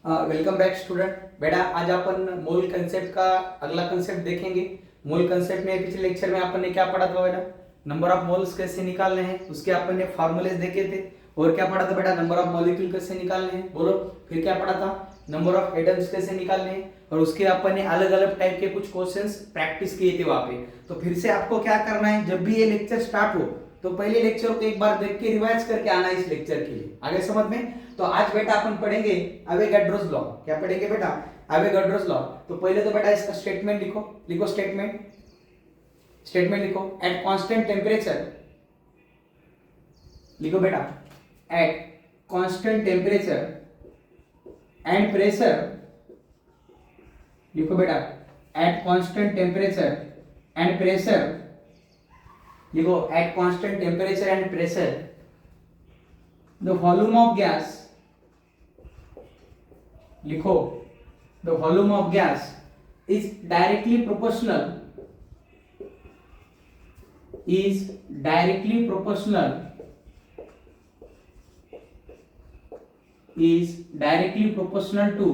Welcome back student. बेटा आज अपन मोल concept का अगला कंसेप्ट देखेंगे। मोल कंसेप्ट में पिछले लेक्चर में अपन ने क्या पढ़ा था बेटा? नंबर ऑफ मोल्स कैसे निकालने हैं उसके अपन ने फॉर्मूलेस देखे थे। और क्या पढ़ा था बेटा? नंबर ऑफ मॉलिक्यूल कैसे निकालने हैं, बोलो। फिर क्या पढ़ा था? नंबर ऑफ एटम्स कैसे निकालने हैं। और उसके अपन ने अलग अलग टाइप के कुछ क्वेश्चंस प्रैक्टिस किए थे वहां पे। तो फिर से आपको क्या करना है, जब भी ये लेक्चर स्टार्ट हो तो पहले लेक्चर को एक बार देख के रिवाइज करके आना इस लेक्चर के लिए। आगे समझ में? तो आज बेटा अपन पढ़ेंगे अवोगाड्रोस लॉ। क्या पढ़ेंगे बेटा? Avogadro's law. तो पहले तो बेटा इसका स्टेटमेंट लिखो। लिखो स्टेटमेंट। स्टेटमेंट लिखो। एट कांस्टेंट टेम्परेचर, लिखो बेटा, at constant temperature and pressure, लिखो बेटा, at constant temperature and pressure, लिखो at constant temperature and pressure the volume of gas, लिखो the volume of gas is directly proportional, is directly proportional, is directly proportional to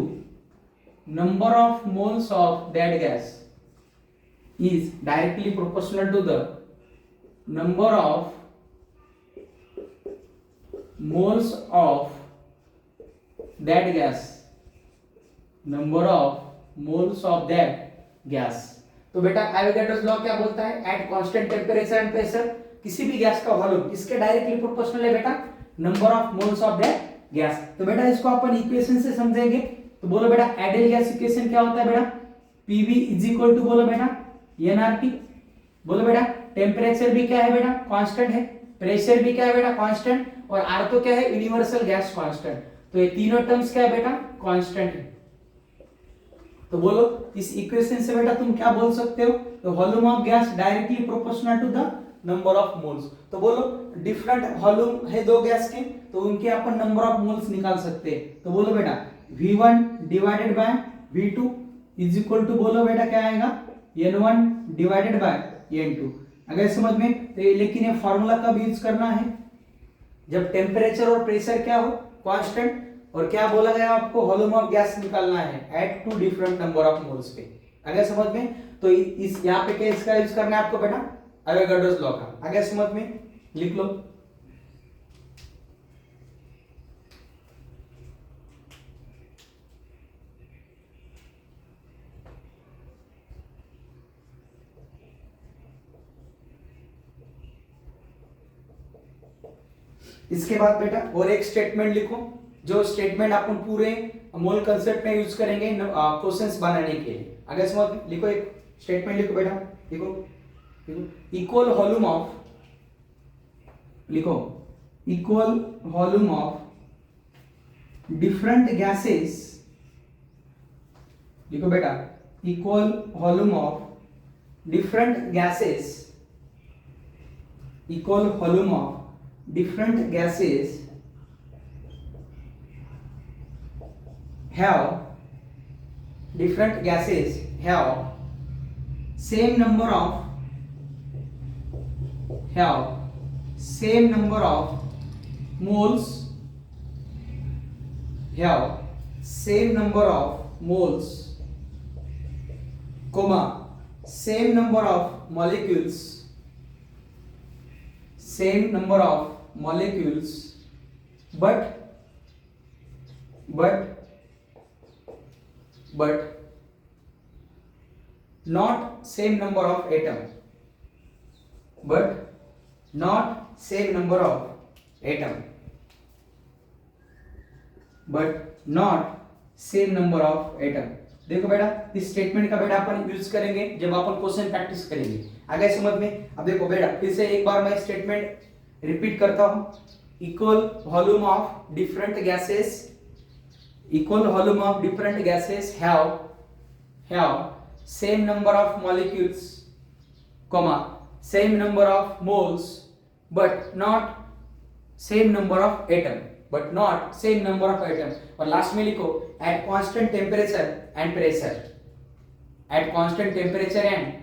number of moles of that gas, is directly proportional to the number of moles of that gas, number of moles of that gas। तो बेटा Avogadro's law क्या बोलता है? Eight constant temperature and pressure किसी भी gas का volume किसके directly proportional है बेटा? Number of moles of that gas. तो बेटा इसको अपन इक्वेशन से समझेंगे। तो बोलो बेटा आइडियल गैस इक्वेशन क्या होता है बेटा? पीवी इज इक्वल टू, बोलो बेटा, एनआरटी। बोलो बेटा टेम्परेचर भी क्या है बेटा? कांस्टेंट है। प्रेशर भी क्या है बेटा? कांस्टेंट। और आर तो क्या है? Universal gas constant. तो ये तीनों टर्म्स क्या है बेटा? कांस्टेंट है। तो बोलो इस इक्वेशन से बेटा तुम क्या बोल सकते हो? तो volume of gas directly proportional to the number of moles. तो बोलो डिफरेंट वॉल्यूम है दो गैस के, तो उनके अपन नंबर ऑफ मोल्स निकाल सकते हैं। तो बोलो बेटा V1 divided by V2 is equal to, बोलो बेटा क्या आएगा? N1 divided by N2। अगर समझ में? तो लेकिन ये फॉर्मूला कब यूज करना है? जब टेम्परेचर और प्रेशर क्या हो? कांस्टेंट। और क्या बोला गया आपको? वॉल्यूम ऑफ गैस निकालना है at two different number of moles पे। अगर समझ में? तो इस यहाँ पे क्या इसका यूज करना है आपको बेटा? एवोगाड्रोस लॉ का। अगर समझ में? लिख लो। इसके बाद बेटा और एक स्टेटमेंट लिखो, जो स्टेटमेंट अपन पूरे मोल कंसेप्ट में यूज करेंगे क्वेश्चंस बनाने के लिए। अगर समझ में? लिखो एक स्टेटमेंट लिखो बेटा। लिखो लिखो इक्वल वॉल्यूम ऑफ, लिखो equal volume of different gases, लिखो बेटा equal volume of different gases, equal volume of different gases have same number of moles, comma same number of molecules, but not same number of atom, देखो बेटा इस statement का बेटा अपन use करेंगे जब अपन question practice करेंगे। आगे समझ में? अब देखो बेटा फिर से एक बार मैं स्टेटमेंट रिपीट करता हूं। Equal volume of different gases have same number of molecules, same number of moles, but not same number of atom, और लास्ट में लिखो at constant temperature and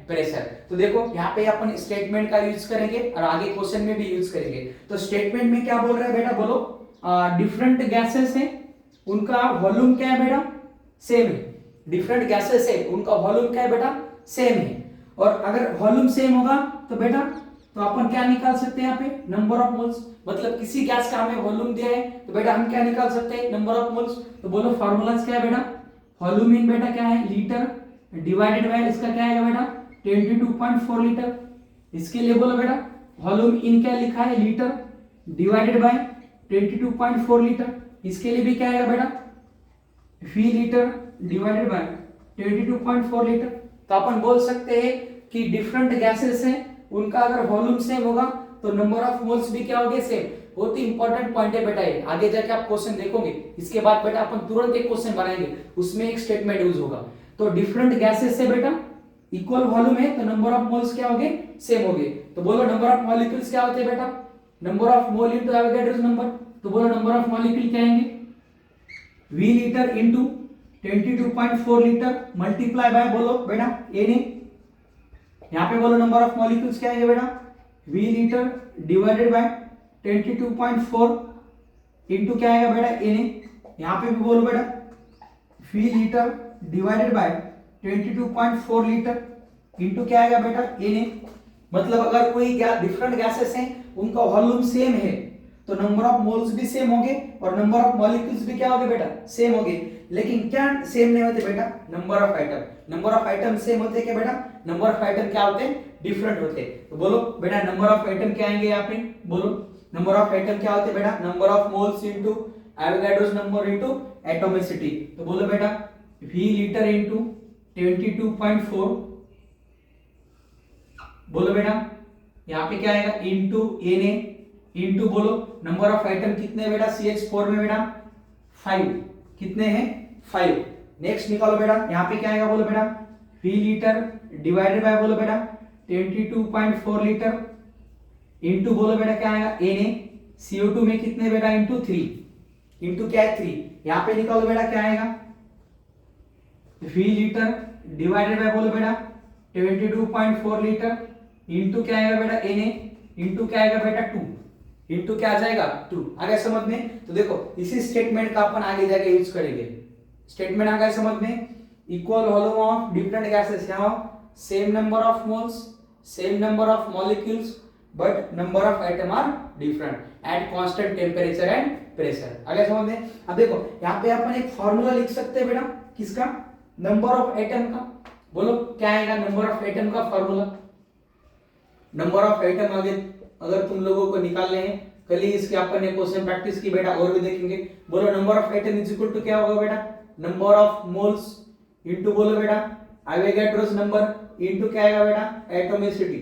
pressure. तो देखो यहाँ पे अपन स्टेटमेंट का यूज करेंगे और आगे क्वेश्चन में भी यूज करेंगे। तो स्टेटमेंट में क्या बोल रहा है बेटा? बोलो डिफरेंट गैसेस हैं उनका वॉल्यूम क्या है बेटा, सेम है। डिफरेंट गैसेस है, उनका वॉल्यूम क्या है बेटा, सेम है। और अगर वॉल्यूम सेम होगा तो बेटा तो अपन क्या निकाल सकते हैं यहाँ पे, नंबर ऑफ मोल्स। मतलब किसी गैस का हमें वॉल्यूम दिया है तो बेटा हम क्या निकाल सकते हैं, नंबर ऑफ मोल्स। तो बोलो फॉर्मूलाज क्या है बेटा, वॉल्यूम इन बेटा क्या है, लीटर, डिवाइडेड बाय इसका क्या है बेटा 22.4 लीटर। इसके लिए बोलो बेटा वॉल्यूम इन क्या लिखा है, लीटर डिवाइडेड बाय 22.4 लीटर। इसके लिए भी क्या आएगा बेटा, V litre divided by 22.4 litre. तो अपन बोल सकते हैं कि डिफरेंट गैसेस हैं, उनका अगर वॉल्यूम सेम होगा तो नंबर ऑफ मोल्स भी क्या होंगे, सेम। बहुत ही इंपॉर्टेंट पॉइंट है बेटा ये, आगे जाके आप क्वेश्चन देखोगे। इसके बाद बेटा अपन तुरंत एक क्वेश्चन बनाएंगे, उसमें एक स्टेटमेंट यूज होगा। तो डिफरेंट गैसेस है बेटा, इक्वल वॉल्यूम है तो नंबर ऑफ मोल्स क्या होंगे, सेम होंगे। तो बोलो नंबर ऑफ मॉलिक्यूल्स क्या होते हैं बेटा, number of mole into Avogadro's number. तो बोलो नंबर ऑफ मॉलिक्यूल क्या आएंगे, V litre into 22.4 litre multiply by बोलो बेटा एन। यहां पे बोलो नंबर ऑफ मॉलिक्यूल्स क्या आएंगे बेटा, V litre divided by 22.4 into क्या आएगा बेटा एन। यहां पे भी बोलो बेटा V litre divided by 22.4 litre into क्या आएगा बेटा एन। मतलब अगर कोई डिफरेंट गैसेस हैं, उनका वॉल्यूम सेम है तो नंबर ऑफ मोल्स भी सेम होंगे और नंबर ऑफ मॉलिक्यूल्स भी क्या होंगे बेटा, सेम होंगे। लेकिन क्या सेम नहीं होते बेटा, number of item. Number of item same होते हैं क्या बेटा, नंबर ऑफ आइटम क्या होते हैं, डिफरेंट होते हैं। तो बोलो बेटा नंबर ऑफ आइटम क्या आएंगे यहाँ पे, बोलो नंबर ऑफ आइटम क्या होते हैं बेटा, number of moles into Avogadro's number into atomicity. तो बोलो बेटा वी लीटर इनटू 22.4, बोलो बेटा यहाँ पे क्या आएगा इनटू एन इनटू बोलो नंबर ऑफ आइटम कितने बेटा, CH4 में बेटा 5, कितने हैं 5। नेक्स्ट निकालो बेटा यहाँ पे क्या आएगा, बोलो बेटा वी लीटर डिवाइडेड बाय बोलो बेटा 22.4 लीटर इनटू बोलो बेटा क्या आएगा एन। CO2 में कितने बेटा, इनटू 3, इनटू क्या है 3। यहाँ पे निकालो बेटा क्या आएगा, वी लीटर डिवाइडेड बाय बोलो बेटा 22.4 लीटर इनटू क्या आएगा बेटा एन इनटू क्या आएगा बेटा 2 इनटू क्या आ जाएगा 2। आ गया समझ में। तो देखो इसी स्टेटमेंट का अपन आगे जाके यूज करेंगे। स्टेटमेंट आ गया समझ में, equal volume of different gases, यहाँ same number of moles, same number of molecules, but number of item are different at constant temperature and pressure. आ गया समझ में। अब देखो यहाँ पे अपन एक फॉर्मूला लिख सकते हैं बेटा, किसका, नंबर ऑफ आइटम का। बोलो क्या आएगा नंबर ऑफ आइटम का फॉर्मूला। नंबर ऑफ आइटम आगे अगर तुम लोगों को निकालने हैं, कल ही इसके अपन ने क्वेश्चन प्रैक्टिस की बेटा, और भी देखेंगे। बोलो number of item is equal to क्या होगा बेटा, नंबर ऑफ मोल्स इनटू बोलो बेटा एवोगैड्रोस नंबर इनटू क्या आएगा बेटा एटॉमिसिटी,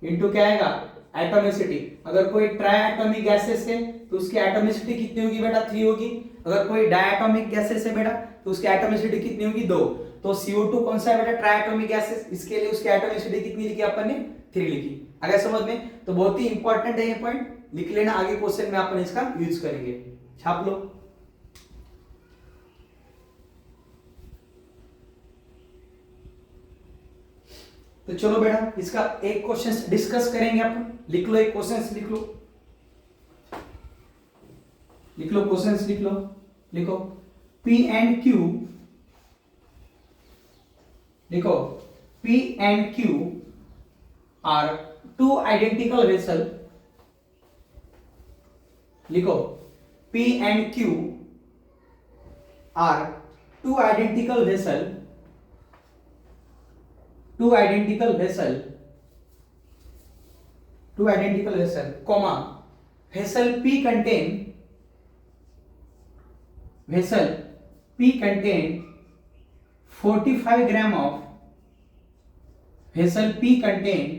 इनटू क्या आएगा एटॉमिसिटी। अगर कोई ट्राइएटॉमिक गैसेस है तो उसकी एटॉमिसिटी कितनी होगी बेटा 3 होगी। अगर कोई डायटॉमिक गैसेस है बेटा तो उसकी एटॉमिसिटी कितनी होगी 2। तो CO2 कौन सा है बेटा, ट्राइएटॉमिक गैसेस, इसके लिए उसकी एटॉमिसिटी कितनी लिखी अपन ने 3 लिखी। आ गया समझ में। तो बहुत ही इंपॉर्टेंट है ये पॉइंट, लिख लेना, आगे क्वेश्चन में अपन इसका यूज करेंगे, छाप लो। तो चलो बेटा इसका एक क्वेश्चन डिस्कस करेंगे अपन। लिख लो एक क्वेश्चन, लिख लो, लिख लो क्वेश्चन, लिख लो, लिखो P एंड Q, लिखो P and Q are two identical vessel, लिखो P and Q are two identical vessel, two identical vessel, two identical vessel, comma vessel P contain, vessel P contain 45 gram of, vessel P contain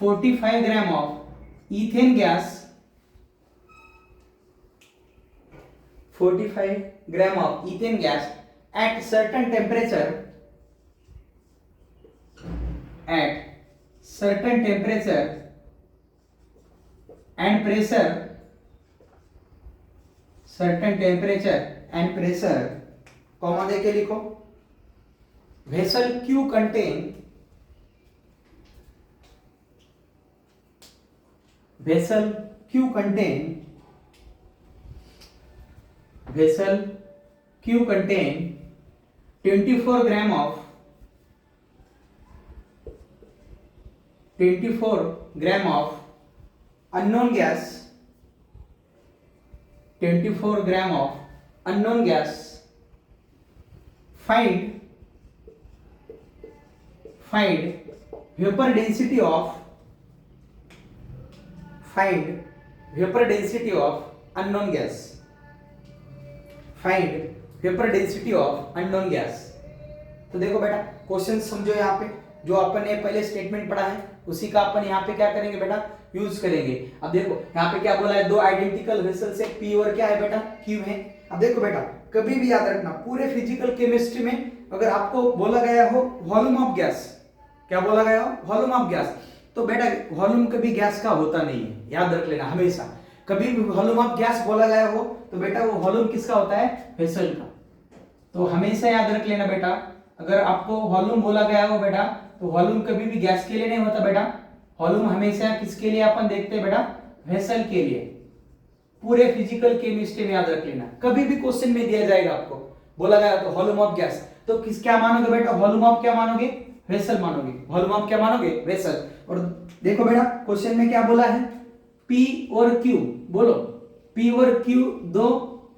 45 gram of ethane gas, 45 gram of ethane gas at certain temperature, at certain temperature and pressure, certain temperature and pressure, comma देके लिखो vessel Q contain, vessel Q contain, vessel Q contain 24 gram of 24 gram of unknown gas, 24 gram of unknown gas. Find vapor density of unknown gas. Find vapor density of unknown gas. तो देखो बेटा question समझो, यहाँ पे जो अपन ने पहले statement पढ़ा है उसी का अपन यहाँ पे क्या करेंगे बेटा, यूज करेंगे। अब देखो यहाँ पे क्या बोला है, दो आइडेंटिकल वेसल्स है, पी और क्या है बेटा, क्यू है। अब देखो बेटा कभी भी याद रखना, पूरे फिजिकल केमिस्ट्री में अगर आपको बोला गया हो वॉल्यूम ऑफ गैस, क्या बोला गया हो, वॉल्यूम ऑफ गैस, तो बेटा वॉल्यूम कभी गैस का होता नहीं है, याद रख लेना हमेशा। कभी भी वॉल्यूम ऑफ गैस बोला गया हो तो बेटा वो वॉल्यूम किसका होता है, वेसल का। तो हमेशा याद रख लेना बेटा, अगर आपको वॉल्यूम बोला गया हो बेटा तो वॉल्यूम कभी भी गैस के लिए नहीं होता बेटा, वॉल्यूम हमेशा किसके लिए अपन देखते हैं बेटा, वेसल के लिए। पूरे फिजिकल केमिस्ट्री में याद रख लेना, कभी भी क्वेश्चन में दिया जाएगा आपको बोला गया तो वॉल्यूम ऑफ गैस, तो किस क्या मानोगे बेटा, वॉल्यूम ऑफ क्या मानोगे, वेसल मानोगे, वॉल्यूम ऑफ क्या मानोगे, वेसल। और देखो बेटा क्वेश्चन में क्या बोला है, P और Q, बोलो P और Q दो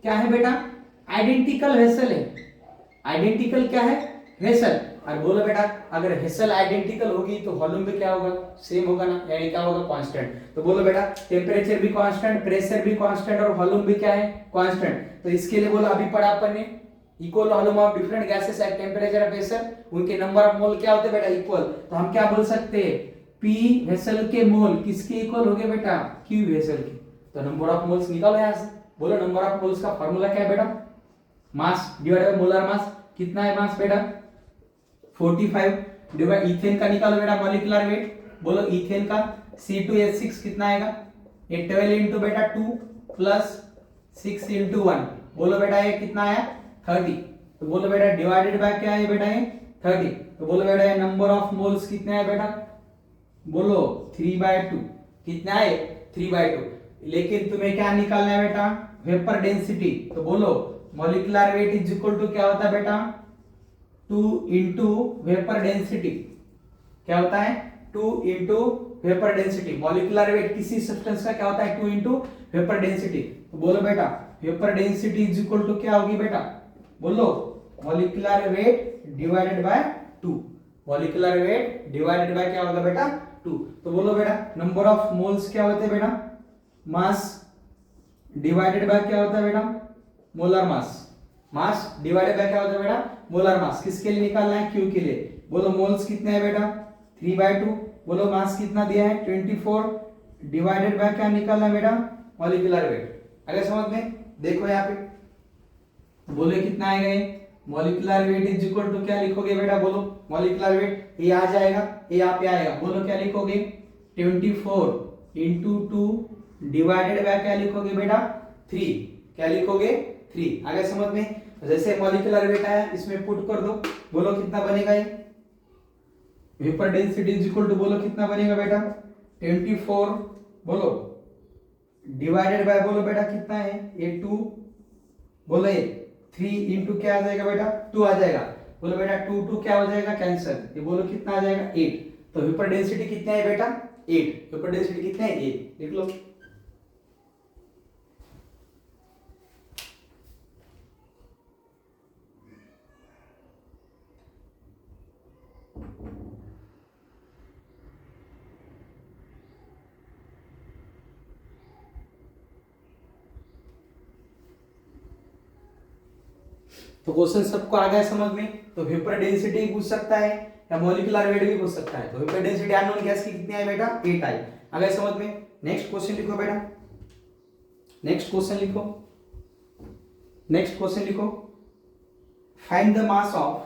क्या है बेटा, आइडेंटिकल वेसल है। आइडेंटिकल क्या है, वेसल। और बोलो बेटा अगर वेसल आइडेंटिकल होगी तो वॉल्यूम भी क्या होगा, सेम होगा ना, यानी क्या होगा, कांस्टेंट। तो बोलो बेटा टेम्परेचर भी कांस्टेंट, प्रेशर भी कांस्टेंट और वॉल्यूम भी क्या है, कांस्टेंट। तो इसके लिए बोलो अभी पढ़ा अपन ने, equal volume of different gases at temperature और प्रेशर, उनके नंबर ऑफ मोल क्या होते हैं बेटा, इक्वल। तो हम क्या बोल सकते हैं, P वेसल के मोल किसके इक्वल हो गए बेटा, Q वेसल के। तो नंबर ऑफ मोल्स निकालो यहां से, बोलो नंबर ऑफ मोल्स का फार्मूला क्या है बेटा, mass divided by molar mass. कितना है मास बेटा, 45 डिवाइड इथेन का निकालो बेटा मॉलिक्यूलर वेट, बोलो इथेन का C2H6 कितना आएगा, ये 12 इंटू बेटा 2 प्लस 6 इंटू 1, बोलो बेटा ये कितना आया, 30। तो बोलो बेटा डिवाइडेड बाय क्या है बेटा, ये 30। तो बोलो बेटा ये नंबर ऑफ मोल्स कितने है बेटा, बोलो 3/2। कितना है, 3/2। लेकिन तुम्हें क्या निकालना है बेटा, वेपर डेंसिटी। तो बोलो molecular weight is equal to क्या होता है बेटा, 2 इंटू वेपर डेंसिटी। क्या होता है, 2 into vapour density. Molecular weight किसी सब्सटेंस का क्या होता है, 2 इंटू वेपर डेंसिटी। तो बोलो बेटा vapour density is equal to क्या होगी बेटा, बोलो molecular weight divided by 2। Molecular weight divided by क्या होगा बेटा, 2। तो बोलो बेटा नंबर ऑफ मोल्स क्या होते हैं बेटा, मास डिवाइडेड बाय क्या होता है बेटा, molar mass. Mass divided by क्या होता है बेटा, मोलर मास। किसके लिए निकालना है, Q के लिए। बोलो मोल्स कितने हैं बेटा, 3/2। बोलो मास कितना दिया है, 24 डिवाइडेड बाय क्या निकालना है बेटा, मॉलिक्यूलर वेट। अगर समझ में, देखो यहाँ पे बोले कितना आएगा ये, molecular weight is equal to क्या लिखोगे बेटा, बोलो मॉलिक्यूलर वेट ये आ जाएगा, ये यहाँ पे आएगा, बोलो क्या लिखोगे, 24 इंटू 2 डिवाइडेड बाय क्या लिखोगे बेटा, 3। क्या लिखोगे, 3। आगे समझ में, जैसे मॉलिक्यूलर वेट आया इसमें पुट कर दो, बोलो कितना बनेगा ये, vapour density is equal to बोलो कितना बनेगा बेटा, 24 बोलो डिवाइडेड बाय बोलो बेटा कितना है, ये 2, बोलो ये 3 इंटू क्या आ जाएगा बेटा, 2 आ जाएगा। बोलो बेटा 2 क्या हो जाएगा, कैंसर। ये बोलो कितना आ जाएगा, 8। तो वेपर डेंसिटी कितना है बेटा, 8। वेपर डेंसिटी कितना है, 8 लिख लो। तो क्वेश्चन सबको आ गया समझ में। तो वेपर डेंसिटी पूछ सकता है या मॉलिक्यूलर वेट भी पूछ सकता है। तो वेपर डेंसिटी अननोन गैस की कितनी है बेटा, 8 आई। आ गया समझ में। नेक्स्ट क्वेश्चन लिखो बेटा, नेक्स्ट क्वेश्चन लिखो, नेक्स्ट क्वेश्चन लिखो, find the mass of,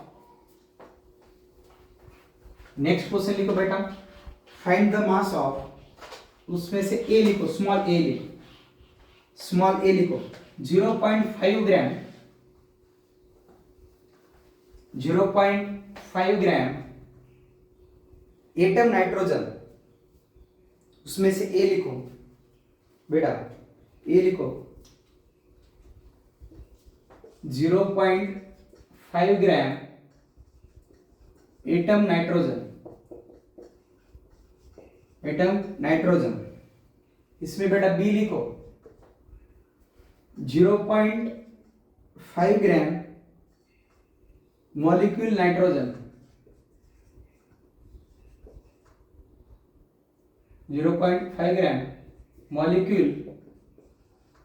next question लिखो बेटा, फाइंड द मास ऑफ, उसमें से ए लिखो, स्मॉल ए लिखो, स्मॉल ए लिखो, 0.5 ग्राम, 0.5 ग्राम एटम नाइट्रोजन, उसमें से ए लिखो बेटा, ए लिखो, 0.5 ग्राम एटम नाइट्रोजन। इसमें बेटा बी लिखो 0.5 gram molecule nitrogen, 0.5 gram molecule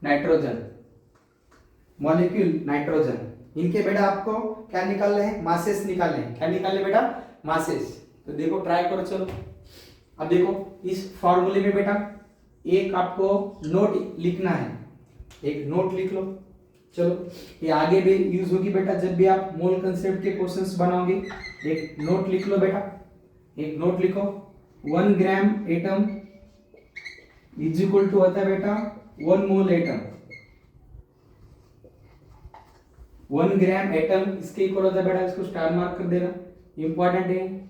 nitrogen. इनके बेटा आपको क्या निकालने हैं? मासेस निकालने हैं। क्या निकालने बेटा? मासेस। तो देखो ट्राई करो, चलो। अब देखो इस फॉर्मूले में बेटा एक आपको नोट लिखना है, एक नोट लिख लो। चलो ये आगे भी यूज होगी बेटा, जब भी आप मोल कंसेप्ट के क्वेश्चंस बनाओगे। एक नोट लिख लो बेटा, एक नोट लिखो। 1 gram atom is equal to होता है बेटा 1 मोल एटम। 1 ग्राम एटम इसके इक्वल होता है बेटा, इसको स्टार मार्क कर देना, इंपॉर्टेंट है।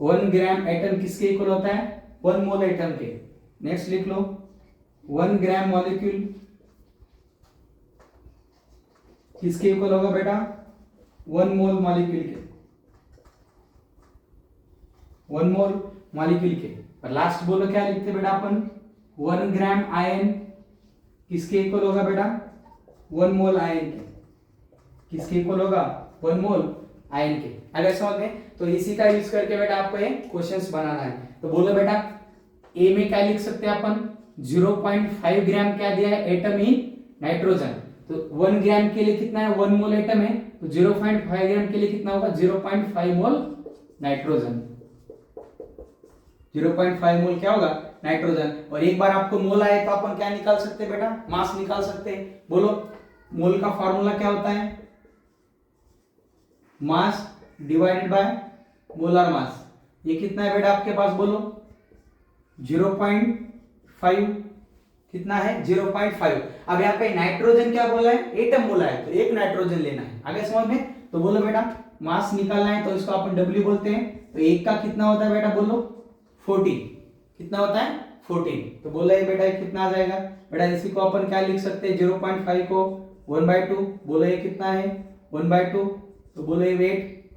1 ग्राम एटम किसके इक्वल होता है? 1 मोल एटम के। नेक्स्ट लिख लो 1 ग्राम मॉलिक्यूल किसके इक्वल होगा बेटा? 1 मोल मॉलिक्यूल के, 1 मोल मॉलिक्यूल के। और लास्ट बोलो क्या लिखते बेटा अपन? 1 ग्राम आयन किसके इक्वल होगा बेटा? 1 मोल आयन के। किसके इक्वल होगा? 1 मोल आयन के। अगर समझ में, तो इसी का यूज करके बेटा आपको ये क्वेश्चंस बनाना है। तो बोलो बेटा ए में क्या लिख सकते हैं अपन? 0.5 ग्राम क्या दिया है? Atom in nitrogen. तो 1 ग्राम के लिए कितना है? 1 मोल एटम है, तो 0.5 ग्राम के लिए कितना होगा? 0.5 मोल नाइट्रोजन। 0.5 मोल क्या होगा? नाइट्रोजन। और एक बार आपको मोल आए तो अपन क्या निकाल सकते हैं बेटा? मास निकाल सकते हैं। बोलो मोल का फॉर्मूला क्या होता है? Mass divided by molar mass. ये कितना है बेटा आपके पास? बोलो 0.5। कितना है? 0.5। अब यहाँ पे नाइट्रोजन क्या बोला है? एटम बोला है, तो एक नाइट्रोजन लेना है। आगे समझ में? तो बोलो बेटा मास निकालना है, तो इसको अपन W बोलते हैं। तो एक का कितना होता है बेटा? बोलो 14। कितना होता है? 14। तो बोला है बेटा कितना आ जाएगा बेटा? इसी को अपन क्या लिख सकते हैं? 0.5 को 1/2। बोलो ये कितना है? 1/2। तो बोलो ये weight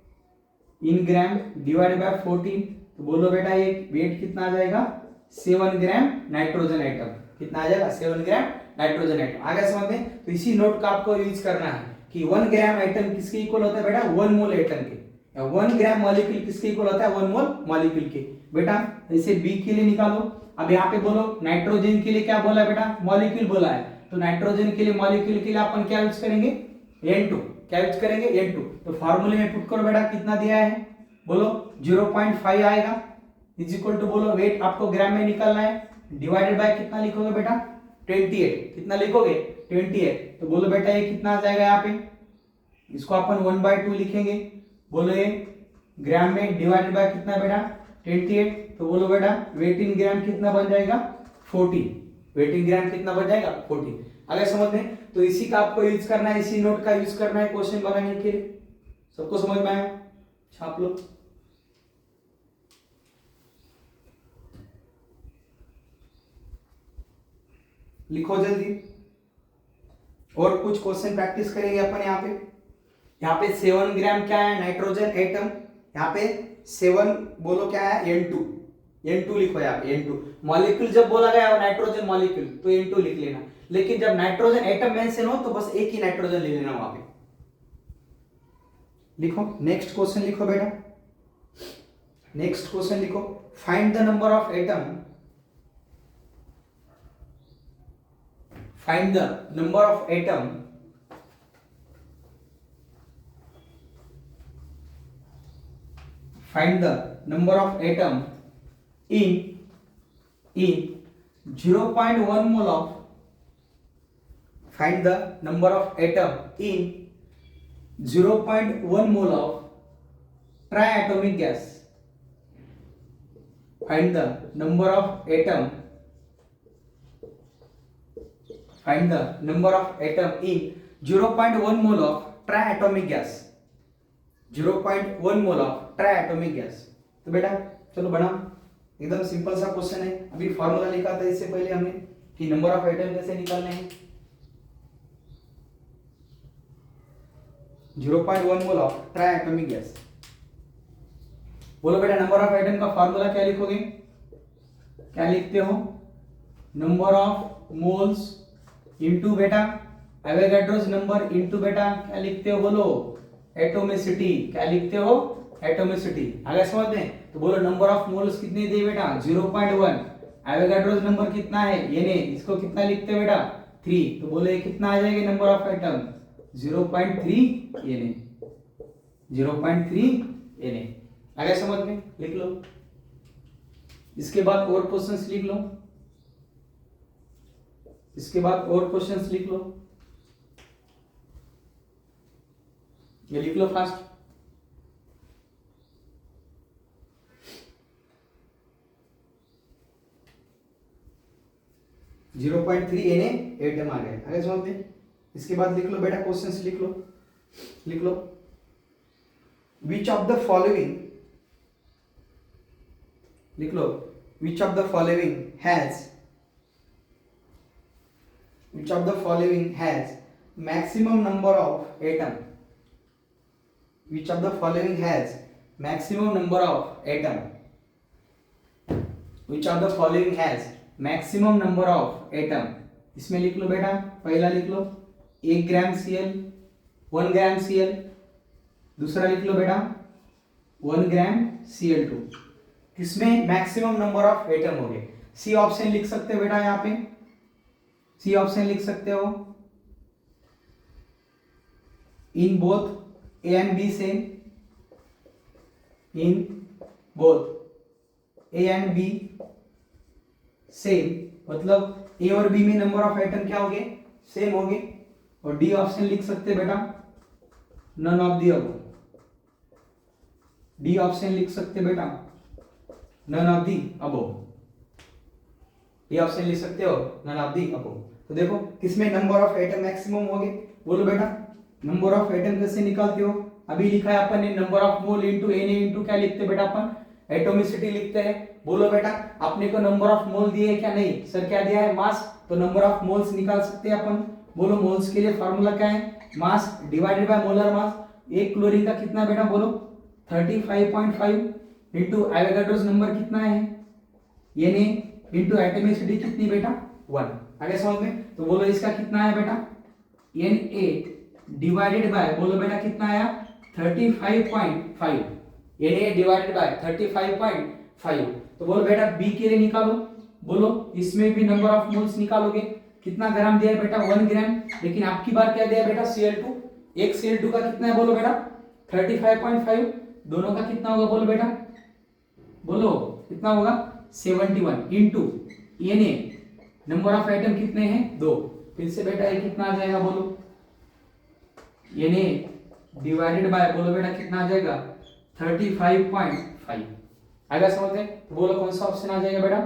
in gram divide by 14। तो बोलो बेटा ये वेट कितना आ जाएगा? 7 ग्राम नाइट्रोजन एटम। कितना आ जाएगा? 7 ग्राम नाइट्रोजन एटम। आगे समझ में? तो इसी नोट का आपको यूज करना है कि 1 ग्राम एटम किसके इक्वल होता है बेटा? 1 मोल एटम के। 1 ग्राम मॉलिक्यूल किसके इक्वल होता है? 1 मोल मॉलिक्यूल के। बेटा इसे बी के लिए निकालो। अब यहाँ पे बोलो नाइट्रोजन के लिए क्या बोला है बेटा? मॉलिक्यूल बोला है। तो नाइट्रोजन के लिए मॉलिक्यूल के लिए अपन क्या यूज करेंगे? N2। क्या यूज करेंगे? N2। तो फॉर्मूले में पुट करो बेटा, कितना दिया है? बोलो 0.5 आएगा इज इक्वल टू, बोलो वेट आपको ग्राम में निकालना है, डिवाइडेड बाय कितना लिखोगे बेटा? 28। कितना लिखोगे? 28। तो बोलो बेटा ये कितना आ जाएगा? यहाँ पे इसको अपन 1/2 लिखेंगे। बोलो ये ग्राम में डिवाइडेड बाय कितना बेटा? 28। तो बोलो बेटा वेट इन ग्राम कितना बन जाएगा? 14। वेट इन ग्राम कितना बन जाएगा? 14। अगर समझ में? तो इसी का आपको यूज करना है, इसी नोट का यूज करना है क्वेश्चन बनाने के लिए। सबको समझ में आया? छाप लो। लिखो जल्दी। और कुछ क्वेश्चन प्रैक्टिस करेंगे अपन। यहाँ पे 7 ग्राम क्या है? Nitrogen atom. यहाँ पे 7 बोलो क्या है? N2। N2 लिखो यहाँ पे N2। मॉलिक्यूल जब बोला गया नाइट्रोजन मॉलिक्यूल तो N2 लिख लेना, लेकिन जब नाइट्रोजन एटम मेंशन हो तो बस एक ही नाइट्रोजन ले लेना वहां पे। लिखो नेक्स्ट क्वेश्चन लिखो बेटा। नेक्स्ट क्वेश्चन लिखो, find the number of atom, find the number of atom find the number of atom in 0.1 mole of, find the number of atom in 0.1 mole of triatomic gas. Find the number of atom, find the number of atom in 0.1 mole of triatomic gas, 0.1 mole of triatomic gas. तो बेटा चलो बनाओ, एकदम simple सा question है। अभी formula लिखा था इससे पहले हमने कि नंबर ऑफ एटम कैसे निकालने हैं। 0.1 mole of try atomic gas. बोलो बेटा नंबर ऑफ एटम का फार्मूला क्या लिखोगे, क्या लिखते हो, नंबर ऑफ मोल्स इनटू बेटा एवोगाड्रोस नंबर इनटू बेटा क्या लिखते हो, बोलो एटोमिसिटी, क्या लिखते हो, एटोमिसिटी। आगे समझ में, तो बोलो नंबर ऑफ मोल्स कितने दिए बेटा 0.1, एवोगाड्रोस नंबर कितना है Na, इसको कितना लिखते हो बेटा 3, तो बोलो ये कितना आ जाएगा number of atom 0.3 Na, 0.3 Na। आगे समझ में, लिख लो। इसके बाद और क्वेश्चंस लिख लो, इसके बाद और क्वेश्चंस लिख लो, ये लिख लो fast. Zero point three N atom आ गए। आगे समझते हैं। इसके बाद लिख लो बेटा क्वेश्चंस लिख लो, लिख लो। विच ऑफ द फॉलोइंग, लिख लो which of the following has, which of the following has maximum number of atom, which of the following has maximum number of atom, which of the following has maximum number of atom। इसमें लिख लो बेटा, पहला लिख लो 1 ग्राम Cl, 1 ग्राम Cl। दूसरा लिख लो बेटा 1 ग्राम Cl2। किसमें maximum number of atom हो गए, सी ऑप्शन लिख सकते हो बेटा, यहाँ पे सी ऑप्शन लिख सकते हो। इन both A and B same, in both A and B same, मतलब ए और बी में नंबर ऑफ आइटम क्या हो गए, सेम हो गए। और डी ऑप्शन लिख सकते हैं बेटा none of the above, D option लिख सकते हैं बेटा none of the above, D option लिख सकते हो नन ऑफ दी अबव। तो देखो किसमें नंबर ऑफ एटम मैक्सिमम हो गए, बोलो बेटा नंबर ऑफ एटम कैसे निकालते हो, अभी लिखा है अपन ने number of mole into Na into क्या लिखते हैं बेटा अपन एटोमिसिटी लिखते हैं। बोलो बेटा अपने को नंबर ऑफ मोल दिए है क्या, नहीं सर क्या दिया है मास, तो नंबर ऑफ मोल्स निकाल सकते हैं अपन। बोलो मोल्स के लिए फार्मूला क्या है, mass divided by molar mass. एक क्लोरीन का कितना बेटा, बोलो 35.5 इनटू एवोगाड्रोस नंबर कितना है Na इनटू एटोमिसिटी कितनी बेटा 1। आगे समझ में, तो बोलो इसका कितना है बेटा Na डिवाइडेड बाय, बोलो बेटा कितना आया 35.5, Na डिवाइडेड बाय 35.5। तो बोलो बेटा बी के लिए निकालो, बोलो इसमें भी नंबर ऑफ मोल्स निकालोगे, कितना ग्राम दिया है बेटा 1 ग्राम, लेकिन आपकी बार क्या दिया है बेटा Cl2, एक Cl2 का कितना है बोलो बेटा 35.5, दोनों का कितना होगा बोलो बेटा, बोलो कितना होगा 71 into Na number of item कितने हैं 2, फिर से बेटा ये कितना आ जाएगा बोलो Na डिवाइडेड बाय, बोलो बेटा कितना आ जाएगा 35.5। आगे समझते हैं, तो बोलो कौन सा ऑप्शन आ जाएगा बेटा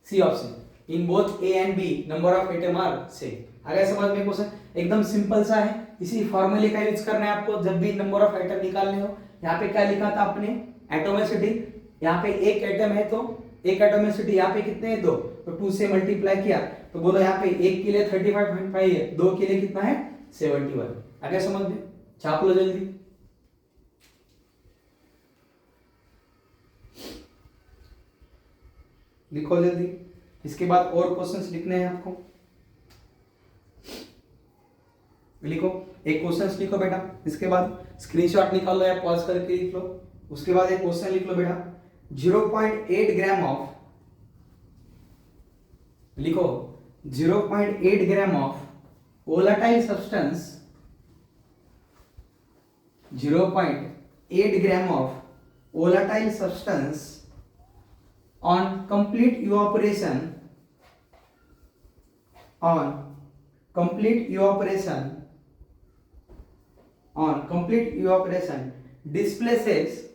C option, in both A and B number of atom are same. आगे समझ में क्वेश्चन एकदम सिंपल सा है, इसी फॉर्मूले का यूज करना है आपको जब भी नंबर ऑफ एटम निकालने हो। यहाँ पे क्या लिखा था आपने एटोमिसिटी, यहाँ पे एक एटम है तो एक एटोमिसिटी, यहाँ पे कितने हैं 2, तो 2 से मल्टीप्लाई किया, तो बोलो यहाँ पे एक के लिए 35.5 है, 2 के लिए कितना है 71। आगे समझ में, छाप लो जल्दी। लिखो जल्दी, इसके बाद और क्वेश्चंस लिखने हैं आपको, लिखो एक क्वेश्चंस लिखो बेटा, इसके बाद स्क्रीनशॉट निकाल लो या पॉज करके लिख लो। उसके बाद एक क्वेश्चन लिख लो बेटा 0.8 ग्राम ऑफ, लिखो 0.8 gram of volatile substance, 0.8 gram of volatile substance on complete evaporation, on complete evaporation, on complete evaporation displaces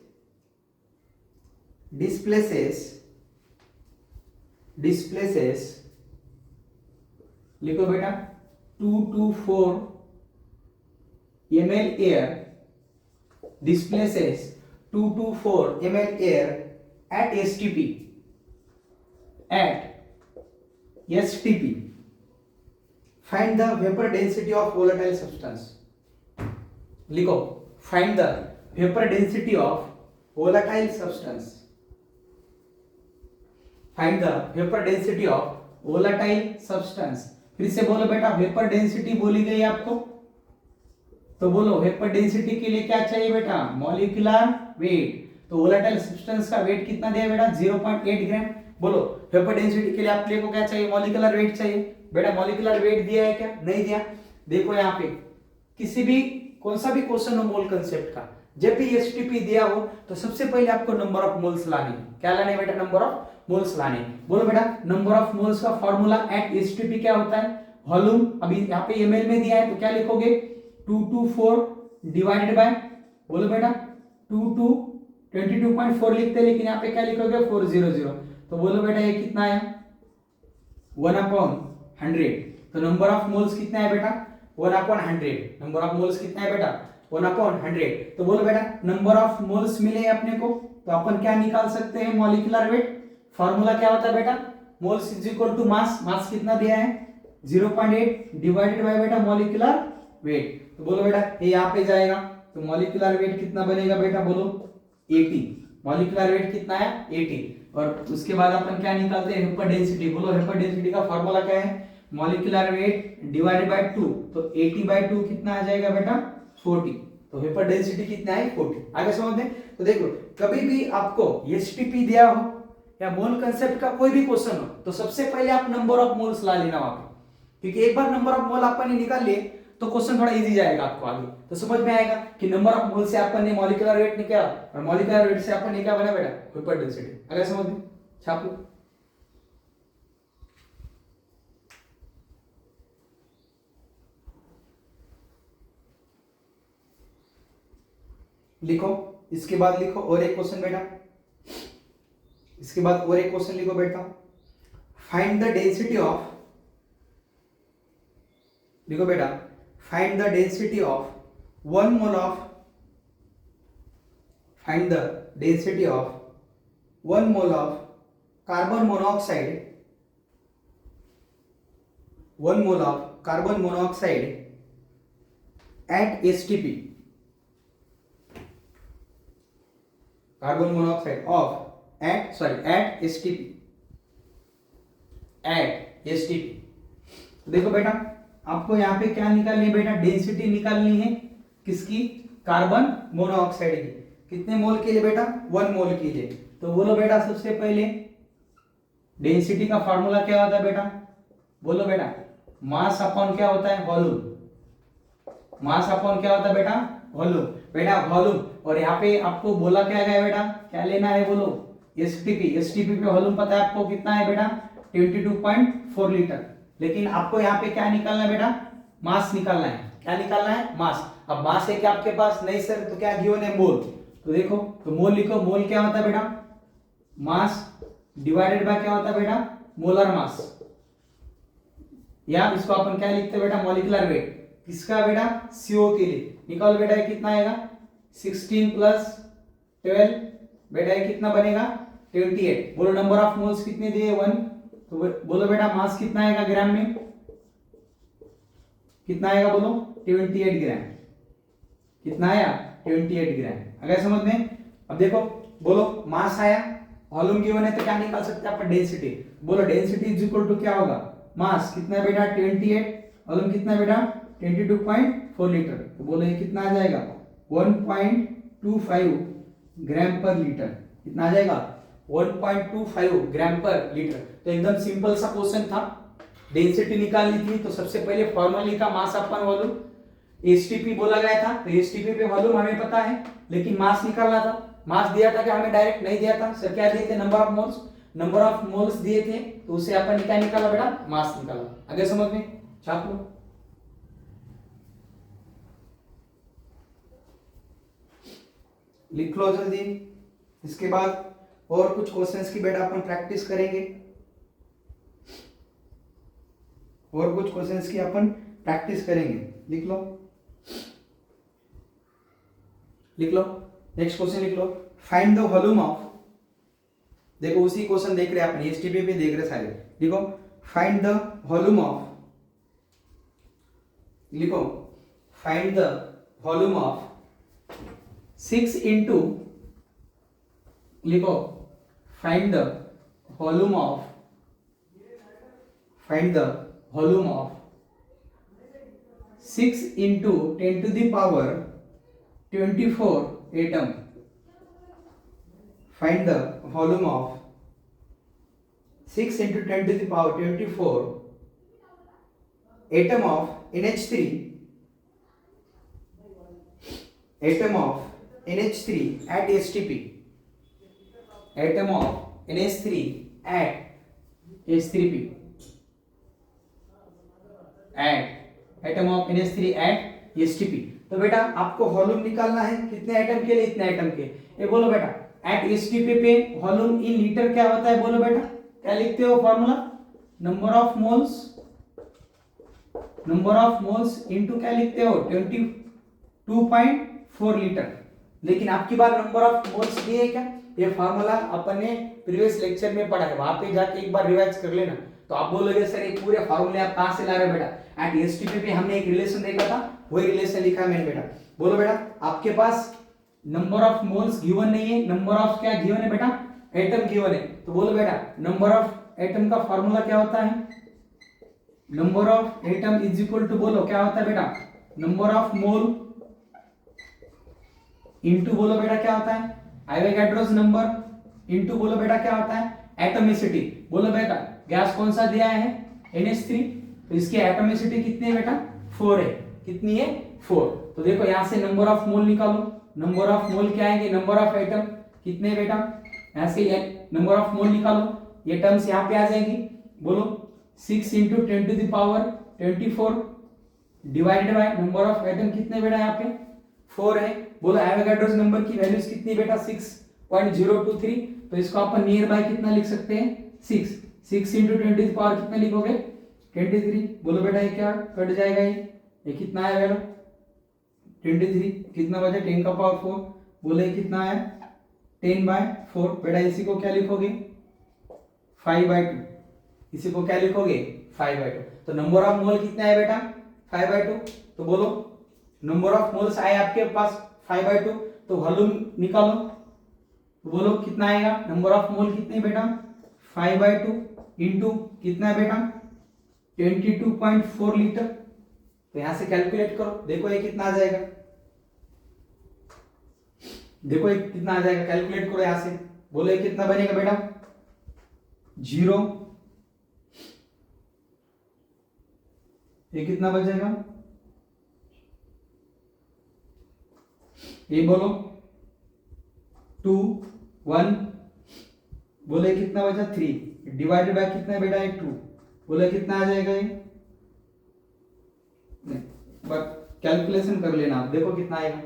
लिखो बेटा 224 ml air, displaces 224 ml air at STP, find the vapor density of volatile substance। लिखो, find the vapour density of volatile substance, find the vapour density of volatile substance. फिर से बोलो बेटा, vapour density बोली गई आपको, तो बोलो वेपर डेंसिटी के लिए क्या चाहिए बेटा, मॉलिक्यूलर वेट। तो वोलेटाइल सब्सटेंस का वेट कितना दिया बेटा, 0.8 ग्राम। बोलो वेपर डेंसिटी के लिए आप को क्या चाहिए, मॉलिक्यूलर वेट चाहिए। बेटा मॉलिक्यूलर वेट दिया है क्या, नहीं दिया। देखो यहाँ पे किसी भी कौन सा भी क्वेश्चन हो मोल कंसेप्ट का, जब भी एसटीपी दिया हो तो सबसे पहले आपको नंबर ऑफ मोल्स लाने, क्या लाने बेटा, नंबर ऑफ मोल्स लाने। बोलो बेटा नंबर ऑफ मोल्स का फॉर्मूला एट एसटीपी क्या होता है, वॉल्यूम, अभी यहाँ पे एमएल में दिया है तो क्या लिखोगे, 224 डिवाइडेड बाय, बोलो बेटा 22 लिखते हैं, लेकिन यहाँ पे क्या लिखोगे 400। तो बोलो बेटा ये कितना है, 1/100। तो नंबर ऑफ मोल्स कितना है बेटा, 1/100। नंबर ऑफ मोल्स कितना है बेटा, 1/100। तो बोलो बेटा नंबर ऑफ मोल्स मिले अपने को, तो अपन क्या निकाल सकते हैं, मॉलिक्यूलर वेट। फॉर्मूला क्या होता है बेटा, moles is equal to mass, mass कितना दिया है 0.8 डिवाइडेड बाय बेटा मॉलिक्यूलर वेट। तो बोलो बेटा ये यहाँ पे जाएगा, तो मॉलिक्यूलर वेट कितना बनेगा बेटा, बोलो 80। मॉलिक्यूलर वेट कितना है 80। और उसके बाद अपन क्या निकालते हैं, वेपर डेंसिटी। बोलो वेपर डेंसिटी का फॉर्मूला क्या है, मॉलिक्यूलर वेट डिवाइडेड बाय 2। तो 80/2 कितना आ जाएगा बेटा, 40। तो वेपर डेंसिटी कितना है 40। आगे समझते हैं। तो देखो कभी भी आपको एसटीपी दिया हो या मोल कंसेप्ट का कोई भी क्वेश्चन हो, तो सबसे पहले आप नंबर ऑफ मोल्स ला लेना वहां पे, क्योंकि एक बार नंबर ऑफ मोल अपन ने निकाल लिए तो क्वेश्चन थोड़ा इजी जाएगा आपको आगे, तो समझ में आएगा कि नंबर ऑफ मोल से अपन ने मॉलिक्यूलर वेट निकाला और मॉलिक्यूलर वेट से अपन ने क्या बना बेटा, वेपर डेंसिटी। अगर समझ में, छाप लो, लिखो। इसके बाद लिखो और एक क्वेश्चन बेटा, इसके बाद और एक क्वेश्चन लिखो बेटा, फाइंड द डेंसिटी ऑफ, लिखो बेटा, find the density of 1 mole of, find the density of 1 mole of carbon monoxide, 1 mole of carbon monoxide at STP, carbon monoxide of at STP, at STP. देखो बेटा आपको यहाँ पे क्या निकालनी है बेटा, डेंसिटी निकालनी है किसकी, कार्बन मोनोऑक्साइड की। कितने मोल के लिए बेटा, 1 मोल के लिए। तो बोलो बेटा सबसे पहले डेंसिटी का फॉर्मूला क्या होता है बेटा, बोलो बेटा मास अपॉन क्या होता है, वॉल्यूम। मास अपॉन क्या होता है बेटा, वॉल्यूम। बेटा वॉल्यूम, और यहाँ पे आपको बोला क्या गया बेटा, क्या लेना है, बोलो एसटीपी। एसटीपी पे वॉल्यूम पता है आपको कितना है बेटा, 22.4 लीटर। लेकिन आपको यहाँ पे क्या निकालना है बेटा, मास निकालना है। क्या निकालना है, मास। अब मास है क्या आपके पास, नहीं सर, तो क्या गिवन है, मोल। तो देखो, तो मोल लिखो। मोल क्या होता है बेटा, मास डिवाइडेड बाय क्या होता है बेटा, मोलर मास, या इसको अपन क्या लिखते हैं बेटा, मॉलिक्यूलर वेट। किसका बेटा, सीओ के लिए। निकालो बेटा ये कितना आएगा, 16 + 12, बेटा ये कितना बनेगा, 28। बोलो नंबर ऑफ मोल्स कितने दिए, 1। तो बोलो बेटा मास कितना आएगा ग्राम में, कितना आएगा, बोलो 28 ग्राम। कितना आया, 28 ग्राम। अगर समझ में। अब देखो, बोलो मास आया, वॉल्यूम गिवन है, तो क्या निकाल सकते हैं अपन, डेंसिटी। बोलो डेंसिटी इज इक्वल टू क्या होगा, मास कितना है बेटा 28, वॉल्यूम कितना है बेटा 22.4 लीटर। तो बोलो ये कितना आ जाएगा, 1.25 ग्राम पर लीटर। कितना आ जाएगा, 1.25 ग्राम पर लीटर। तो एकदम सिंपल सा क्वेश्चन था। डेंसिटी निकालनी थी तो सबसे पहले फॉर्मूला लिखा, मास अपॉन वॉल्यूम। एसटीपी बोला गया था, तो एसटीपी पे वॉल्यूम हमें पता है, लेकिन मास निकालना था। मास दिया था कि हमें डायरेक्ट नहीं दिया था, सर क्या दिए थे, number of moles. Number of moles दिए थे, तो उसे अपन क्या निकाला बेटा, मास निकाला। आगे समझ में, छाप लो। लिख लो जल्दी। इसके बाद और कुछ क्वेश्चंस की बेटा अपन प्रैक्टिस करेंगे, और कुछ क्वेश्चंस की अपन प्रैक्टिस करेंगे। लिख लो, लिख लो। नेक्स्ट क्वेश्चन लिख लो, फाइंड द वॉल्यूम ऑफ, देखो उसी क्वेश्चन देख रहे हैं अपन, एसटीपी पे देख रहे सारे। लिखो, फाइंड द वॉल्यूम ऑफ, लिखो find the volume of 6 into, लिखो, find the volume of, find the volume of 6 into 10 to the power 24 atom. Find the volume of 6 into 10 to the power 24 atom of NH3, atom of NH3 at STP, atom of NH3 at S3P, at atom of NH3 at STP। तो बेटा आपको volume निकालना है कितने atom के लिए, इतने atom के। ये बोलो बेटा, एट STP पे वॉल्यूम इन लीटर क्या होता है, बोलो बेटा, क्या लिखते हो formula, number of moles, number of moles into क्या लिखते हो 22.4 लीटर। लेकिन आपकी बार नंबर ऑफ मोल्स दिए है क्या, ये फॉर्मूला अपन ने प्रीवियस लेक्चर में पढ़ा है, वहां पे जाके एक बार रिवाइज कर लेना। तो आप बोलोगे सर ये पूरे फॉर्मूले आप कहां से ला रहे हो बेटा, एट STP पे हमने एक रिलेशन देखा था, वही रिलेशन लिखा है मैंने बेटा। बोलो बेटा, आपके पास नंबर ऑफ मोल्स गिवन नहीं है, नंबर ऑफ क्या गिवन है बेटा, एटम गिवन है। तो बोलो बेटा नंबर ऑफ एटम का फॉर्मूला क्या होता है, number of atom is equal to, बोलो क्या होता है बेटा, नंबर ऑफ मोल इनटू, बोलो बेटा क्या होता है, एवोगाड्रोस नंबर इनटू, बोलो बेटा क्या होता है, एटॉमिसिटी। बोलो बेटा गैस कौन सा दिया है, NH3, तो इसकी एटॉमिसिटी कितनी है बेटा, 4 है। कितनी है, 4। तो देखो यहां से नंबर ऑफ मोल निकालो, नंबर ऑफ मोल क्या आएंगे, नंबर ऑफ एटम कितने है बेटा, यहां से नंबर ऑफ मोल निकालो, ये टर्म्स यहां पे आ जाएंगी। बोलो 6 into 10 to the power 24 divided by number of atom कितने बेटा, यहाँ पे 4 है। बोलो एवोगाड्रोस नंबर की वैल्यूज कितनी बेटा, 6.023। तो इसको अपन नियर बाय कितना लिख सकते हैं, 6 इंटू 10 टू द पावर कितना लिखोगे, 23। बोलो बेटा ये क्या कट जाएगा, ये कितना है बेटा, 23 कितना बचा, 10 का पावर 4। बोलो ये कितना है, 10/4। बेटा इसी को क्या लिखोगे, 5/2। इसी को क्या लिखोगे, 5/2। तो नंबर ऑफ मोल कितना है बेटा, 5/2। तो बोलो नंबर ऑफ मोल्स आए आपके पास 5/2, तो वॉल्यूम निकालो। तो बोलो कितना आएगा, नंबर ऑफ मोल कितने बेटा, 5/2 इंटू कितना है बेटा, 22.4 लीटर। तो यहां से कैलकुलेट करो, देखो ये कितना आ जाएगा, देखो ये कितना आ जाएगा, कैलकुलेट करो यहां से। बोलो ये कितना बनेगा बेटा, 0, ये कितना बचेगा, ये बोलो 2, 1। बोले कितना बचा, 3 डिवाइडेड बाय कितना बेटा, 2। बोले कितना आ जाएगा, ये बस कैलकुलेशन कर लेना आप, देखो कितना आएगा।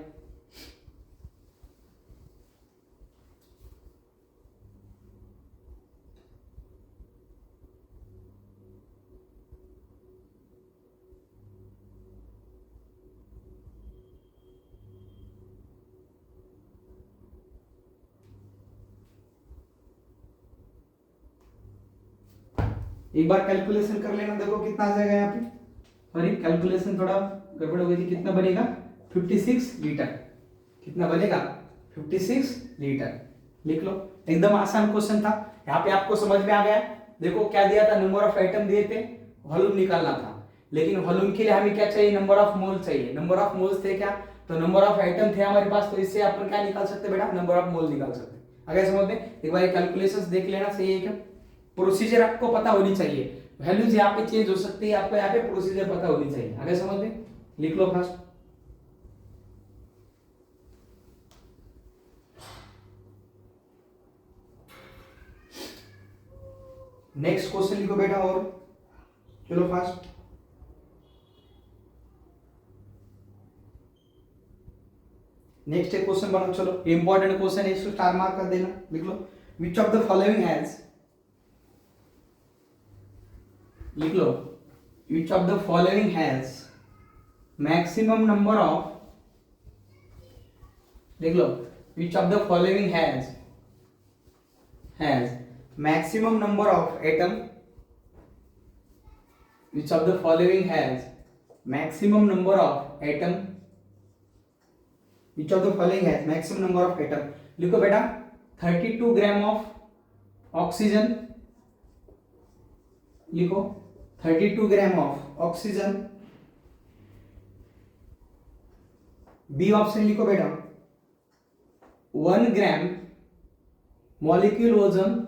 एक बार कैलकुलेशन कर लेना, देखो कितना आ जाएगा यहाँ पे। सॉरी कैलकुलेशन थोड़ा गड़बड़ हो गई थी, कितना बनेगा, 56 लीटर। कितना बनेगा, 56 लीटर। लिख लो, एकदम आसान क्वेश्चन था, यहाँ पे आपको समझ में आ गया। देखो क्या दिया था, नंबर ऑफ आइटम दिए थे, वॉल्यूम निकालना था, लेकिन वॉल्यूम के लिए हमें क्या चाहिए, नंबर ऑफ मोल चाहिए। नंबर ऑफ मोल्स थे क्या, तो नंबर ऑफ आइटम थे हमारे पास, तो इससे अपन क्या निकाल सकते बेटा, नंबर ऑफ मोल निकाल सकते। अगर समझ में, एक बार कैलकुलेशंस देख लेना, सही है क्या, प्रोसीजर आपको पता होनी चाहिए, वैल्यूज यहाँ पे चेंज हो सकती है, आपको यहाँ पे प्रोसीजर पता होनी चाहिए। आगे समझ में, लिख लो फर्स्ट। नेक्स्ट क्वेश्चन लिखो बेटा, और चलो फास्ट। नेक्स्ट एक क्वेश्चन बनाओ, चलो इंपॉर्टेंट क्वेश्चन है, इसको स्टार मार्क कर देना। लिख लो, which of the following has, लिख लो, which of the following has maximum number of, लिख लो, विच ऑफ द फॉलोइंग हैज maximum number of atom, which of the following has maximum number of atom which of the following है maximum number of atom? लिखो बेटा 32 gram of oxygen, लिखो 32 gram of oxygen. B option लिखो बेटा 1 gram molecule ozone,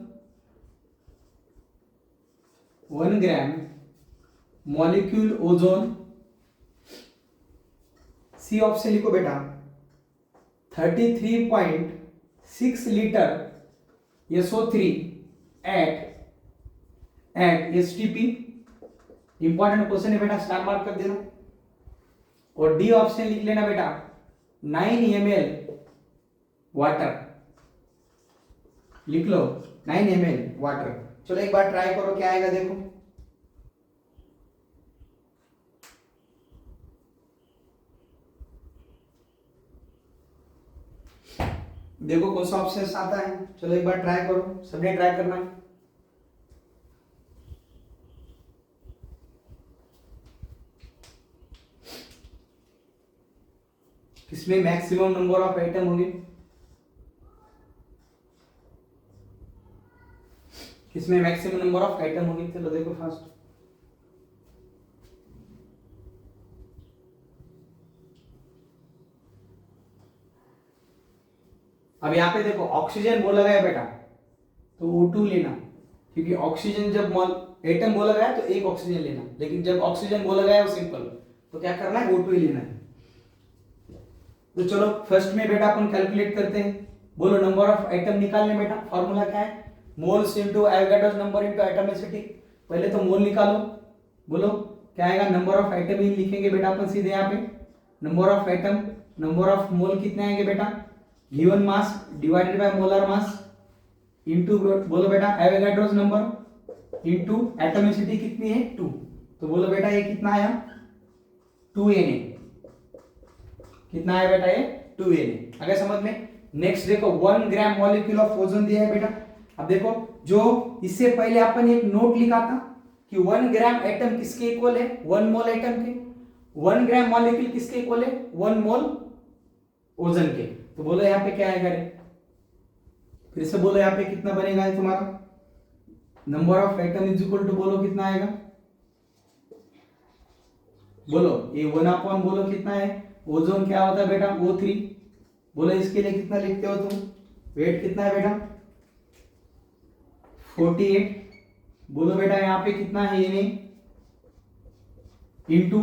1 gram molecule ozone. C option लिखो बेटा 33.6 litre SO3 at STP। Important question है बेटा, स्टार मार्क कर देना। और डी ऑप्शन लिख लेना बेटा 9 ml वाटर, लिख लो 9 ml वाटर। चलो एक बार ट्राई करो क्या आएगा, देखो। देखो कौन सा ऑप्शन आता है, चलो एक बार ट्राई करो, सबने ट्राई करना है। किसमें मैक्सिमम नंबर ऑफ आइटम होंगे, किसमें मैक्सिमम नंबर ऑफ आइटम होंगे? चलो देखो फर्स्ट। अब यहाँ पे देखो ऑक्सीजन बोला गया बेटा, तो O2 लेना, क्योंकि ऑक्सीजन जब एटम बोला गया तो एक ऑक्सीजन लेना, लेकिन जब ऑक्सीजन बोला गया वो सिंपल, तो क्या करना है, O2 ही लेना है। तो चलो फर्स्ट में बेटा अपन कैलकुलेट करते हैं। बोलो नंबर ऑफ आइटम निकालने बेटा, फॉर्मूला क्या है, moles into Avogadro's number into atomicity. पहले तो मोल निकालो, बोलो क्या आएगा, नंबर ऑफ आइटम ही लिखेंगे बेटा अपन सीधे यहाँ पे। Number of item, number of मोल कितने आएंगे बेटा, given mass divided by molar mass into बोलो बेटा एवोगाड्रोस नंबर इनटू एटॉमिसिटी कितनी है 2। तो बोलो बेटा ये कितना आया 2Na, कितना है बेटा ये 2Na। अगर समझ में। नेक्स्ट देखो 1 ग्राम मॉलिक्यूल ऑफ ओजोन दिया है बेटा। अब देखो जो इससे पहले अपन एक नोट लिखा था कि 1 ग्राम एटम किसके इक्वल है, 1 मोल एटम के। 1 ग्राम मॉलिक्यूल किसके इक्वल है, 1 मोल ओजोन के। तो बोलो यहाँ पे क्या आएगा रे, फिर से बोलो यहाँ पे कितना बनेगा है तुम्हारा, number of atom is equal to बोलो कितना आएगा, बोलो ये 1 बोलो कितना है, ओजोन क्या होता है बेटा O3। बोलो इसके लिए कितना लिखते हो तुम, वेट कितना है बेटा 48। बोलो बेटा यहाँ पे कितना है Na इनटू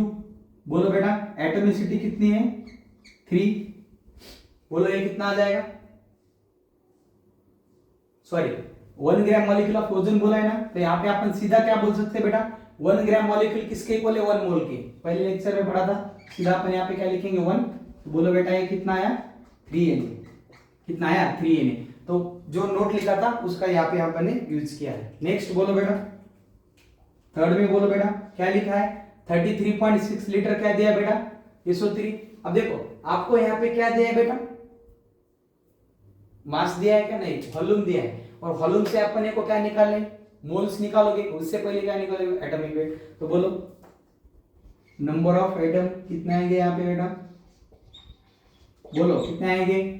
बोलो बेटा एटॉमिसिटी कितनी है 3। बोलो ये कितना आ जाएगा, sorry 1 gram molecule of ozone बोला है ना, तो यहाँ पे अपन सीधा क्या बोल सकते हैं बेटा, 1 ग्राम मॉलिक्यूल किसके इक्वल है, 1 मोल के। पहले लेक्चर में पढ़ा था, सीधा अपन यहाँ पे क्या लिखेंगे 1। तो बोलो बेटा ये कितना आया 3Na, कितना आया 3Na। तो जो नोट लिखा था उसका यहाँ पे अपन ने यूज किया है। नेक्स्ट बोलो बेटा थर्ड में, बोलो बेटा क्या लिखा है 33.6 लीटर क्या दिया बेटा SO3। अब देखो आपको यहाँ पे क्या दिया है बेटा, मास दिया है क्या, नहीं वॉल्यूम दिया है। और वॉल्यूम से अपन को क्या निकालने, मोल्स निकालोगे, उससे पहले क्या निकालोगे एटॉमिक वेट। तो बोलो नंबर ऑफ एटम कितने आएंगे यहाँ पे बेटा, बोलो कितने आएंगे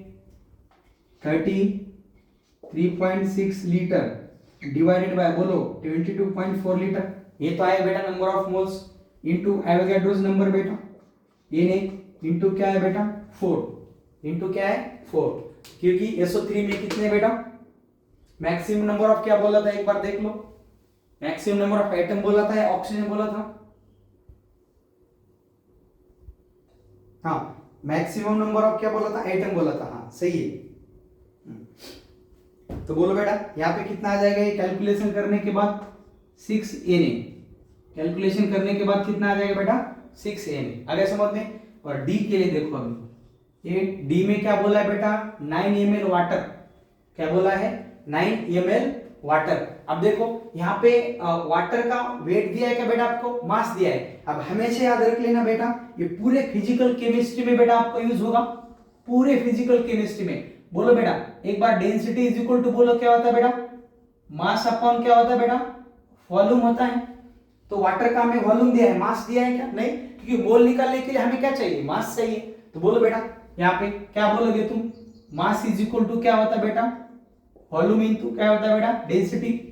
33.6 लीटर डिवाइडेड बाय बोलो 22.4 लीटर। ये तो आया बेटा number of moles into Avogadro's number बेटा, ये नहीं इनटू क्या है बेटा 4, इनटू क्या है 4, क्योंकि SO3 में कितने बेटा मैक्सिमम नंबर ऑफ क्या बोला था, एक बार देख लो, मैक्सिमम नंबर ऑफ एटम बोला था या ऑक्सीजन बोला था, हाँ मैक्सिमम नंबर ऑफ क्या बोला था, एटम बोला था, हाँ सही है। तो बोलो बेटा यहाँ पे कितना आ जाएगा, ये कैलकुलेशन करने के बाद 6Na, कैलकुलेशन करने के बाद कितना आ जाएगा बेटा 6Na। अगर समझ में। और डी के लिए देखो अभी, ये डी में क्या बोला है बेटा 9 ml वाटर, क्या बोला है 9 ml वाटर। अब देखो यहाँ पे वाटर का वेट दिया है क्या बेटा, आपको मास दिया है। अब हमेशा याद रख लेना बेटा, ये पूरे फिजिकल केमिस्ट्री में बेटा आपको यूज होगा, पूरे फिजिकल केमिस्ट्री में। बोलो बेटा एक बार डेंसिटी इज इक्वल टू बोलो क्या होता है बेटा, मास अपॉन क्या होता है बेटा, वॉल्यूम होता है। तो वाटर का हमें वॉल्यूम दिया है, मास दिया है क्या? नहीं, क्योंकि मोल निकालने के लिए हमें क्या चाहिए? मास चाहिए। तो बोलो बेटा यहाँ पे क्या बोलोगे तुम? मास इज इक्वल टू क्या होता है बेटा? वॉल्यूम इनटू क्या होता है बेटा? डेंसिटी।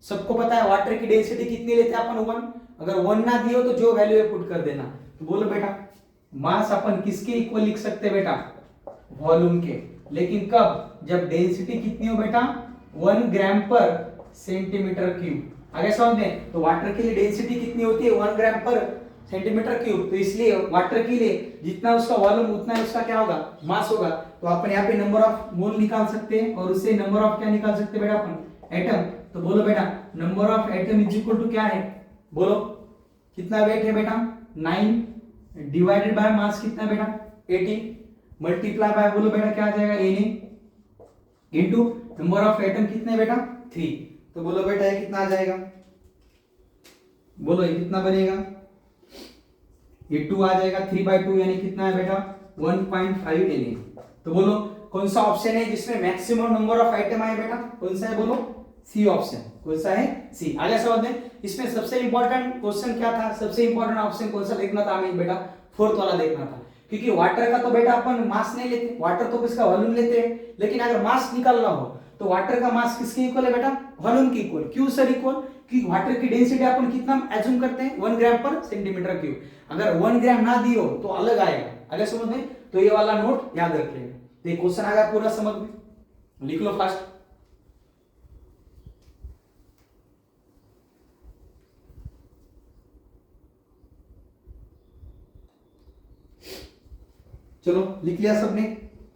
सबको पता है वाटर की डेंसिटी कितनी लेते हैं अपन? 1। अगर 1 ना दियो तो जो वैल्यू है पुट कर देना। तो बोलो बेटा मास अपन किसके इक्वल लिख सकते हैं बेटा? वॉल्यूम के। लेकिन कब? जब डेंसिटी कितनी हो बेटा? 1 ग्राम पर सेंटीमीटर क्यूब। आगे समझ में? तो वाटर के लिए डेंसिटी कितनी होती है? 1 ग्राम पर सेंटीमीटर क्यूब। तो इसलिए वाटर के लिए जितना उसका वॉल्यूम उतना ही उसका क्या होगा? मास होगा। तो अपन यहाँ पे नंबर ऑफ मोल निकाल सकते हैं और उससे नंबर ऑफ क्या निकाल सकते हैं बेटा? अपन एटम। तो बोलो बेटा number of atom is equal to क्या है? बोलो कितना वेट है बेटा? 9 डिवाइडेड बाय मास कितना बेटा? 80 मल्टीप्लाई बाय बोलो बेटा क्या आ जाएगा? Na into number of atom कितने बेटा? 3। तो बोलो बेटा ये कितना आ जाएगा? बोलो ये कितना बनेगा? ये 2 आ जाएगा। 3/2 यानी कितना है बेटा? 1.5 Na। तो बोलो कौन सा ऑप्शन है जिसमें मैक्सिमम नंबर ऑफ आइटम आए बेटा? कौन सा है बोलो? C option. कौन सा है? सी। आगे समझ में? इसमें सबसे इंपॉर्टेंट क्वेश्चन क्या था? सबसे इंपॉर्टेंट ऑप्शन कौन सा देखना था हमें बेटा? फोर्थ वाला देखना था। क्योंकि वाटर का तो बेटा अपन मास नहीं लेते, वाटर तो किसका? वॉल्यूम लेते हैं। लेकिन अगर मास निकालना हो तो वाटर का मास किसके इक्वल है बेटा? वॉल्यूम के इक्वल। क्यों सर इक्वल? क्योंकि वाटर की डेंसिटी अपन कितना एज्यूम करते हैं? 1 ग्राम पर सेंटीमीटर क्यूब। अगर 1 ग्राम ना दियो तो अलग आएगा। अगर समझ में? तो ये वाला नोट याद रख लेना। तो ये क्वेश्चन आ गया पूरा समझ में? लिख लो फास्ट। चलो लिख लिया सबने?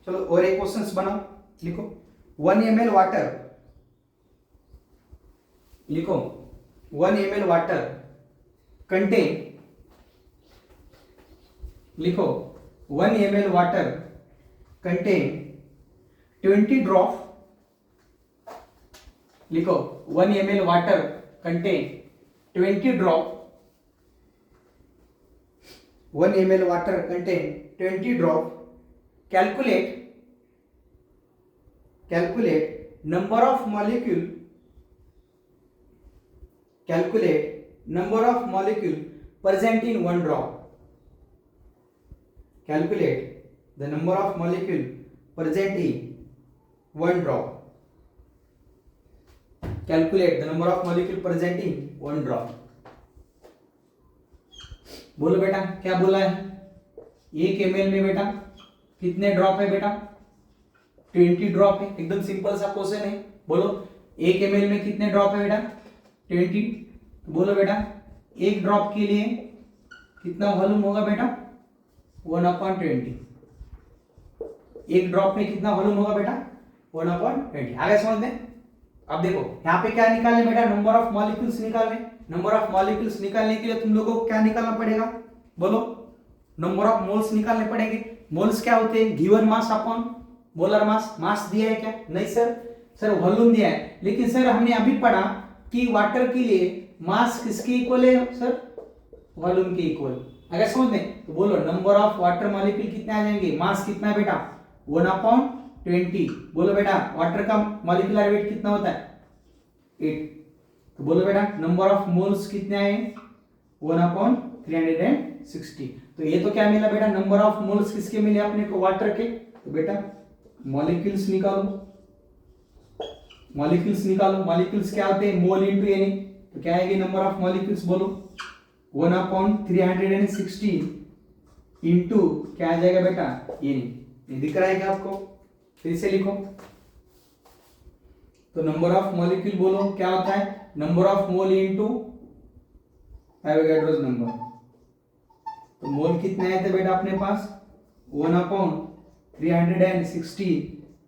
चलो और एक क्वेश्चंस बनाओ। लिखो 1 ml वाटर। लिखो 1 ml वाटर कंटेन। लिखो 1 ml वाटर कंटेन 20 ड्रॉप। लिखो 1 ml water contain 20 drop. 1 ml water contain 20 drop. Calculate number of molecule. Calculate number of molecule present in 1 drop. Calculate the number of molecule present in 1 drop. Calculate the number of molecule present in 1 drop. बोलो बेटा क्या बोला है? 1 ml में बेटा कितने drop है बेटा? 20 ड्रॉप है। एकदम सिंपल सा क्वेश्चन है। बोलो 1 ml में कितने ड्रॉप है बेटा? 20। बोलो बेटा एक ड्रॉप के लिए कितना वॉल्यूम होगा बेटा? 1/20। एक ड्रॉप में कितना वॉल्यूम होगा बेटा? 1/20। आगे समझ में? अब देखो यहाँ पे क्या निकालने बेटा? नंबर ऑफ मॉलिक्यूल्स निकालने। नंबर ऑफ मॉलिक्यूल्स निकालने के लिए तुम लोगों को क्या निकालना पड़ेगा? बोलो नंबर ऑफ मोल्स निकालने पड़ेंगे। मोल्स क्या होते हैं? Given mass upon molar mass. Mass दिया है क्या? नहीं सर, सर वॉल्यूम दिया है। लेकिन सर हमने अभी पढ़ा कि वाटर के लिए मास किसके इक्वल है सर? वॉल्यूम के इक्वल। अगर समझ में? तो बोलो नंबर ऑफ वाटर मॉलिक्यूल कितने आ जाएंगे? मास कितना है बेटा? 1/20। बोलो बेटा वाटर का मॉलिक्यूलर वेट कितना होता है? 8। तो बोलो बेटा नंबर ऑफ मोल्स कितने आए? 1/360। तो ये तो क्या मिला बेटा? नंबर ऑफ मोल्स किसके मिले अपने को? वाटर के। तो बेटा मॉलिक्यूल्स निकालो। मॉलिक्यूल्स निकालो। मॉलिक्यूल्स क्या होते हैं? मोल इनटू एन। तो क्या आएगी नंबर ऑफ मॉलिक्यूल्स? बोलो 1/360 इनटू क्या आ जाएगा बेटा? ये दिख रहा है क्या आपको? फिर से लिखो। तो नंबर ऑफ मॉलिक्यूल बोलो क्या होता है? Number of mole into Avogadro's number. तो मोल कितने आए थे बेटा अपने पास? 1/360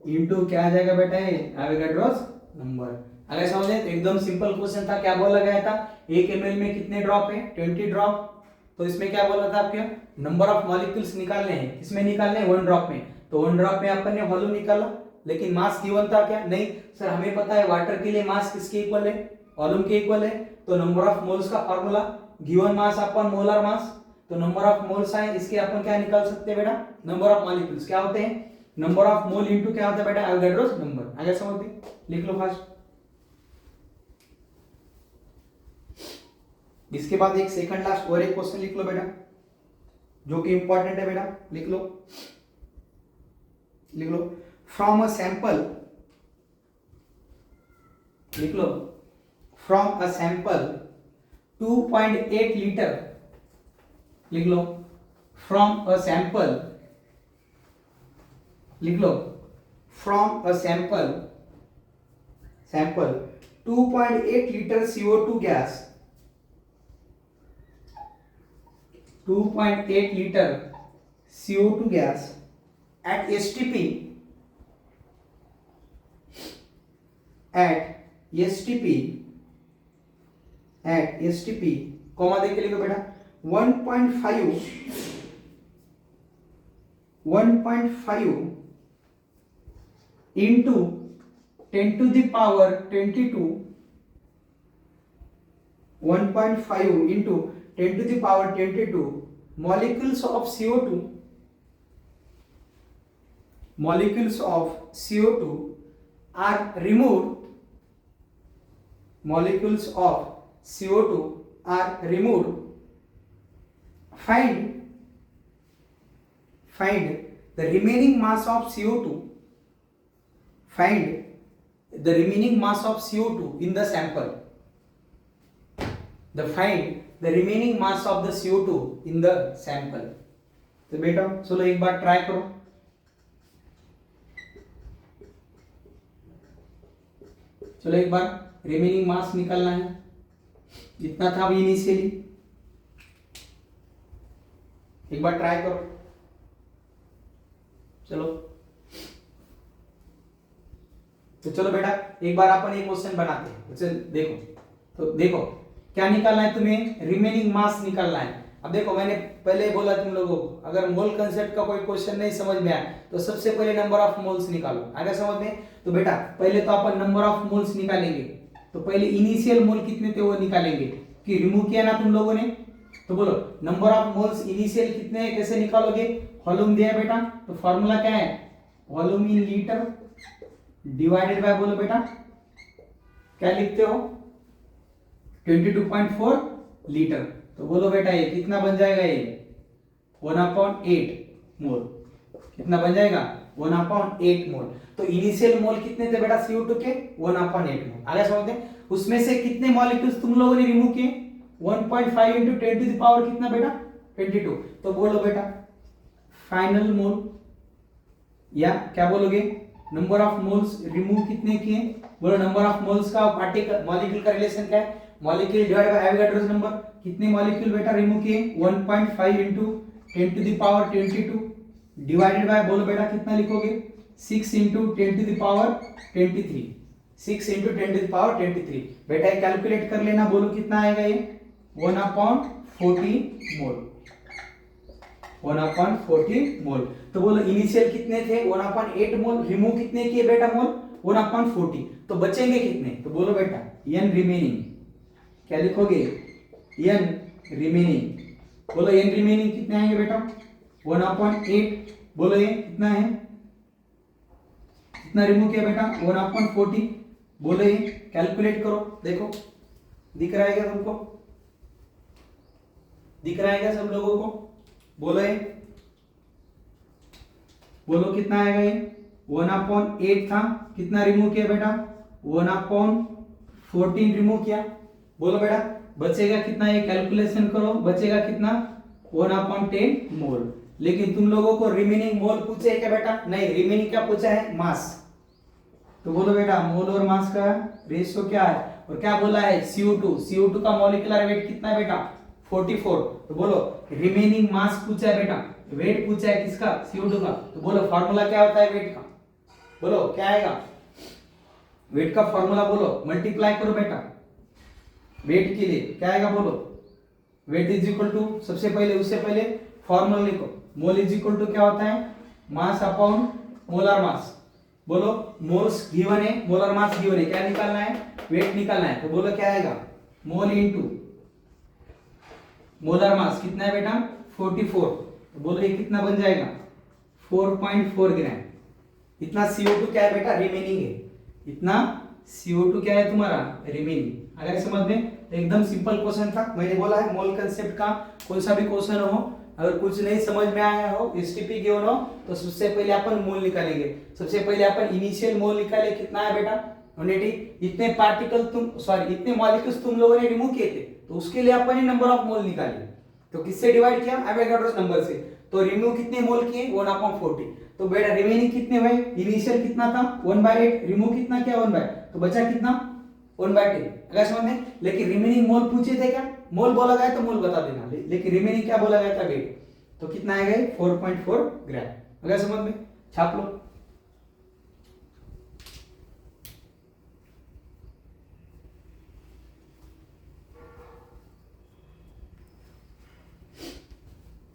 इनटू क्या आ जाएगा बेटा? ये एवोगाड्रोस नंबर। अगर समझे तो एकदम सिंपल क्वेश्चन था। क्या बोला गया था? 1 ml में कितने ड्रॉप है? 20 ड्रॉप। तो इसमें क्या बोला था आपके? नंबर ऑफ मॉलिक्यूल्स निकालने हैं। किसमें निकालने हैं? 1 ड्रॉप में। तो 1 ड्रॉप में अपन ने वॉल्यूम निकाला, लेकिन मास गिवन था क्या? नहीं सर, हमें पता है वाटर के लिए मास किसके इक्वल है? वॉल्यूम के इक्वल है। तो नंबर ऑफ मोल्स का formula given mass upon molar मास। तो नंबर ऑफ मोल्स है, इसके अपन क्या निकाल सकते हैं बेटा? नंबर ऑफ मॉलिक्यूल्स क्या होते हैं? नंबर ऑफ मोल इनटू क्या होता है बेटा? Avogadro's number. आगे समझते? लिख लो फास्ट। इसके बाद एक सेकंड लास्ट और एक क्वेश्चन लिख लो बेटा, जो कि इंपॉर्टेंट है बेटा, लिख लो लिख लो। फ्रॉम अ सैंपल, लिख लो, फ्रॉम अ सैंपल 2.8 लीटर, लिख लो, फ्रॉम अ सैंपल, लिख लो, from a sample 2.8 litre CO2 gas, 2.8 litre CO2 gas at STP, comma देख के लिखो बेटा, 1.5 into 10 to the power 22, 1.5 into 10 to the power 22 molecules of CO2, molecules of CO2 are removed, molecules of CO2 are removed. Find the remaining mass of CO2, find the remaining mass of CO2 in the sample, find the remaining mass of the CO2 in the sample. तो बेटा चलो एक बार try करो, चलो एक बार remaining मास निकालना है, जितना था अभी इनिशियली, एक बार ट्राई करो, चलो। तो चलो बेटा एक बार अपन एक क्वेश्चन बनाते हैं, चल देखो, तो देखो क्या निकालना है तुम्हें, रिमेनिंग मास निकालना है। अब देखो मैंने पहले बोला तुम लोगों को, अगर मोल कंसेप्ट का कोई क्वेश्चन नहीं समझ में आया तो सबसे पहले नंबर ऑफ मोल्स निकालो, आगे समझ में। तो बेटा पहले तो अपन नंबर ऑफ मोल्स निकालेंगे, तो पहले इनिशियल मोल कितने थे वो निकालेंगे, कि रिमूव किया ना तुम लोगों ने, तो बोलो नंबर ऑफ मोल्स इनिशियल कितने हैं, कैसे निकालोगे, वॉल्यूम दिया है बेटा, तो फॉर्मूला क्या है, volume in litre divided bye, बोलो बेटा क्या लिखते हो, 22.4 लीटर। तो बोलो बेटा ये कितना बन जाएगा, ये 1/8 मोल, कितना बन जाएगा 1/8 मोल। तो इनिशियल मोल कितने थे बेटा CO2 के, 1/8 मोल। आगे समझते हैं, उसमें से कितने मॉलिक्यूल्स तुम लोगों ने रिमूव किए, 1.5 into 10 to the power कितना बेटा 22। तो बोलो बेटा फाइनल मोल, या क्या बोलोगे, नंबर ऑफ मोल्स रिमूव कितने किए, बोलो नंबर ऑफ मोल्स का पार्टिकल मॉलिक्यूल का रिलेशन क्या है, molecule divide by Avogadro's number, कितने मॉलिक्यूल बेटा रिमूव किए, 1.5 into 10 to the power 22 divided by, बोलो बेटा कितना लिखोगे, 6 into 10 to the power 23, 6 into 10 to the power 23। बेटा कैलकुलेट कर लेना, बोलो कितना आएगा ये, 1/40 मोल, 1/40 मोल। तो बोलो इनिशियल कितने थे, 1/8 मोल, रिमूव कितने किए बेटा मोल, 1/40, तो बचेंगे कितने, तो बोलो बेटा n रिमेनिंग, क्या लिखोगे, n रिमेनिंग, बोलो n रिमेनिंग कितने आएंगे बेटा 1/8, बोलो ये कितना है, कितना रिमूव किया बेटा 1/40, बोलो ये कैलकुलेट करो, देखो दिख रहा है क्या तुमको, दिख रहा है क्या सब लोगों को, बोलो ये, बोलो कितना आएगा ये, 1/8 था, कितना रिमूव किया बेटा 1/14 रिमूव किया, बोलो बेटा बचेगा कितना, ये कैलकुलेशन करो, बचेगा कितना 1/10 मोल। लेकिन तुम लोगों को रिमेनिंग मोल पूछे है क्या बेटा, नहीं, रिमेनिंग क्या पूछा है, मास। तो बोलो बेटा मोल और मास का रेशियो क्या है, और क्या बोला है CO2 का मॉलिक्यूलर वेट कितना है बेटा 44। तो बोलो रिमेनिंग मास पूछा है बेटा, वेट पूछा है किसका, CO2 का। तो बोलो फार्मूला क्या होता है वेट का, बोलो क्या आएगा, वेट का फार्मूला बोलो, मल्टीप्लाई करो बेटा वेट के लिए, क्या आएगा बोलो, वेट इज इक्वल टू, सबसे पहले उससे पहले फॉर्मूला लिखो, मोल इज इक्वल टू क्या होता है, मास अपॉन मोलर मास। बोलो मोल्स गिवन है, मोलर मास गिवन है, क्या निकालना है, वेट निकालना है। तो बोलो क्या आएगा, मोल इनटू मोलर मास कितना है बेटा 44। तो बोलो ये कितना बन जाएगा 4.4 ग्राम। इतना CO2 क्या है बेटा रिमेनिंग है, इतना CO2 क्या है तुम्हारा रिमेनिंग। अगर समझ में एकदम सिंपल क्वेश्चन था। मैंने बोला है मोल कंसेप्ट का कोई सा भी क्वेश्चन हो, अगर कुछ नहीं समझ में आया हो, एसटीपी गिवन हो, तो सबसे पहले अपन मोल निकालेंगे। सबसे पहले अपन इनिशियल मोल निकाले, कितना है बेटा 180। इतने पार्टिकल इतने मॉलिक्यूल्स तुम लोगों ने रिमूव किए थे, तो उसके लिए अपन ने नंबर ऑफ मोल निकाले। तो किससे डिवाइड किया? एवोगाड्रोस नंबर से। तो रिमूव कितने मोल किए? 1/40। तो बेटा रिमेनिंग कितने हुए? इनिशियल कितना था? 1/8। रिमूव कितना किया? 1/, तो बचा कितना? 1/10। अगर समझ में? लेकिन रिमेनिंग मोल पूछे थे क्या? मोल बोला गया तो मोल बता देना, लेकिन रिमेनिंग क्या बोला गया था? वेट। तो कितना आएगा? 4.4 ग्राम। अगर समझ में? छाप लो।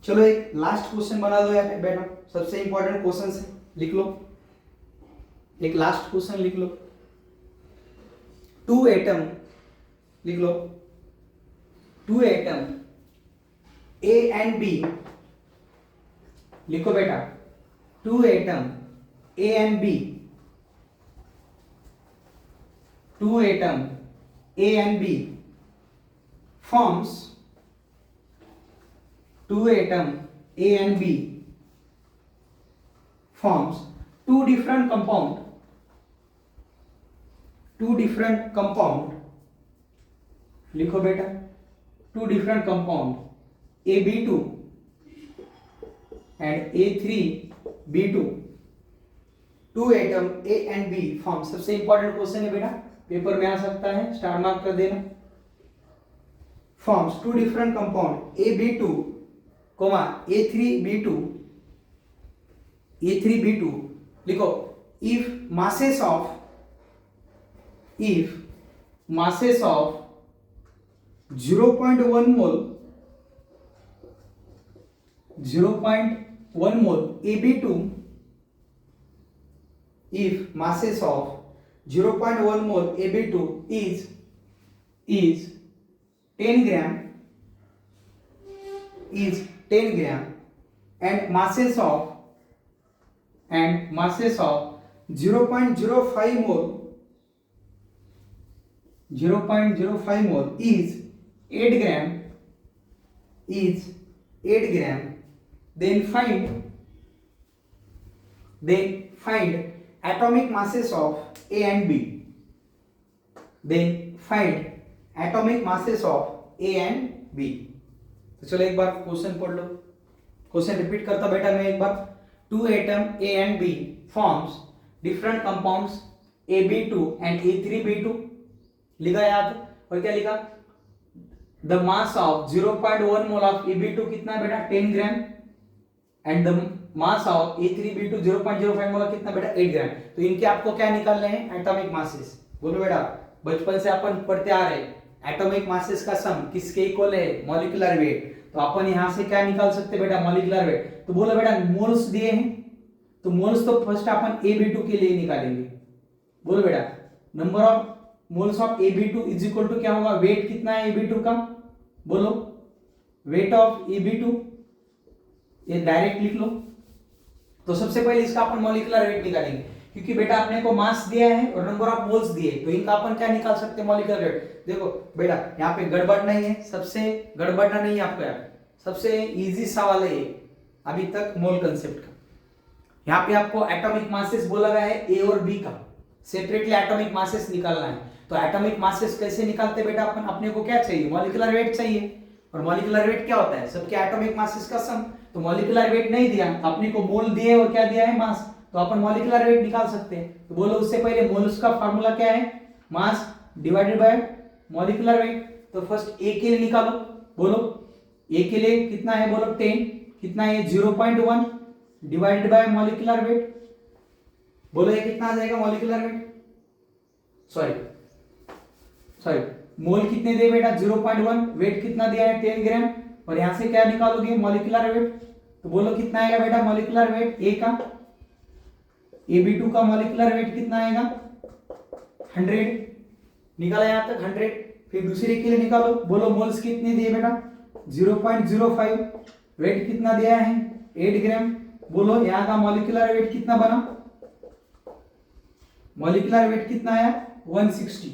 चलो एक लास्ट क्वेश्चन बना दो यहाँ पे बेटा, सबसे इंपॉर्टेंट क्वेश्चन है, लिख लो। एक लास्ट क्वेश्चन लिख लो। 2 एटम लिख लो, 2 एटम ए एंड बी लिखो बेटा। 2 atom A and B, 2 atom A and B forms 2 atom A and B forms two different compound लिखो बेटा, 2 different compound AB2 and A3B2। 2 atom A and B form, सबसे important question है बेटा, paper में आ सकता है, स्टार मार्क कर देना। forms 2 different compound AB2, A3B2 लिखो। if masses of 0.1 mole AB2, if masses of 0.1 mole AB2 is 10 gram and masses of 0.05 mole is 8 gram, then find atomic masses of A and B। तो चलो एक बार question पढ़ लो। Question repeat करता बेटा मैं एक बार। 2 atom A and B forms different compounds AB2 and A3B2 लिखा याद। और क्या लिखा? The mass of 0.1 mole of AB2 कितना बेटा? 10 gram and the mass of A3B2 0.05 मोल कितना बेटा? 8 ग्राम। तो इनके आपको क्या निकालने हैं? Atomic masses. बोलो बेटा, बचपन से अपन पढ़ते आ रहे हैं एटॉमिक मासेस का सम किसके इक्वल है? Molecular weight. तो अपन यहां से क्या निकाल सकते बेटा? Molecular weight. तो बोलो बेटा मोल्स दिए हैं, तो मोल्स तो फर्स्ट अपन AB2 के लिए निकालेंगे। बोलो बेटा number of moles of AB2 is equal to क्या होगा? वेट कितना है AB2 का? बोलो वेट ऑफ AB2, ये डायरेक्ट लिख लो। तो सबसे पहले इसका अपन मॉलिक्यूलर वेट निकालेंगे, क्योंकि बेटा अपने को मास दिया है और नंबर ऑफ मोल्स दिए, तो इनका अपन क्या निकाल सकते हैं? Molecular weight. देखो बेटा यहाँ पे गड़बड़ नहीं है, सबसे गड़बड़ना नहीं है आपको, यहाँ सबसे इजी सवाल है ये अभी तक मोल कंसेप्ट का। यहाँ पे आपको एटॉमिक मासेस बोला गया है ए और बी का, सेपरेटली एटॉमिक मासेस निकालना है। तो एटॉमिक मासेस कैसे निकालते बेटा? अपन अपने को क्या चाहिए? मॉलिक्यूलर वेट चाहिए। और मॉलिक्यूलर वेट क्या होता है? सबके एटॉमिक मासेस का सम। तो मॉलिक्यूलर वेट नहीं दिया, अपने को मोल दिए और क्या दिया है? मास। तो अपन मॉलिक्यूलर वेट निकाल सकते हैं। तो बोलो उससे पहले मोल्स का फार्मूला क्या है? Mass divided by molecular weight. तो फर्स्ट ए के लिए निकालो। बोलो ए के लिए कितना है? बोलो 10। कितना है? 0.1 डिवाइडेड बाय मॉलिक्यूलर वेट। बोलो ये कितना आ जाएगा मॉलिक्यूलर वेट? सॉरी मोल कितने दिए बेटा? 0.1। वेट कितना दिया है? 10 ग्राम। और यहां से क्या निकालोगे? Molecular weight. तो बोलो कितना आएगा बेटा मॉलिक्यूलर वेट ए का? AB2 का मॉलिक्यूलर वेट कितना आएगा? 100। निकाला यहां तक 100। फिर दूसरे के लिए निकालो। बोलो मोल्स कितने दिए बेटा? 0.05। वेट कितना दिया है? 8 ग्राम। बोलो यहां का मॉलिक्यूलर वेट कितना बना? मॉलिक्यूलर वेट कितना आया? 160।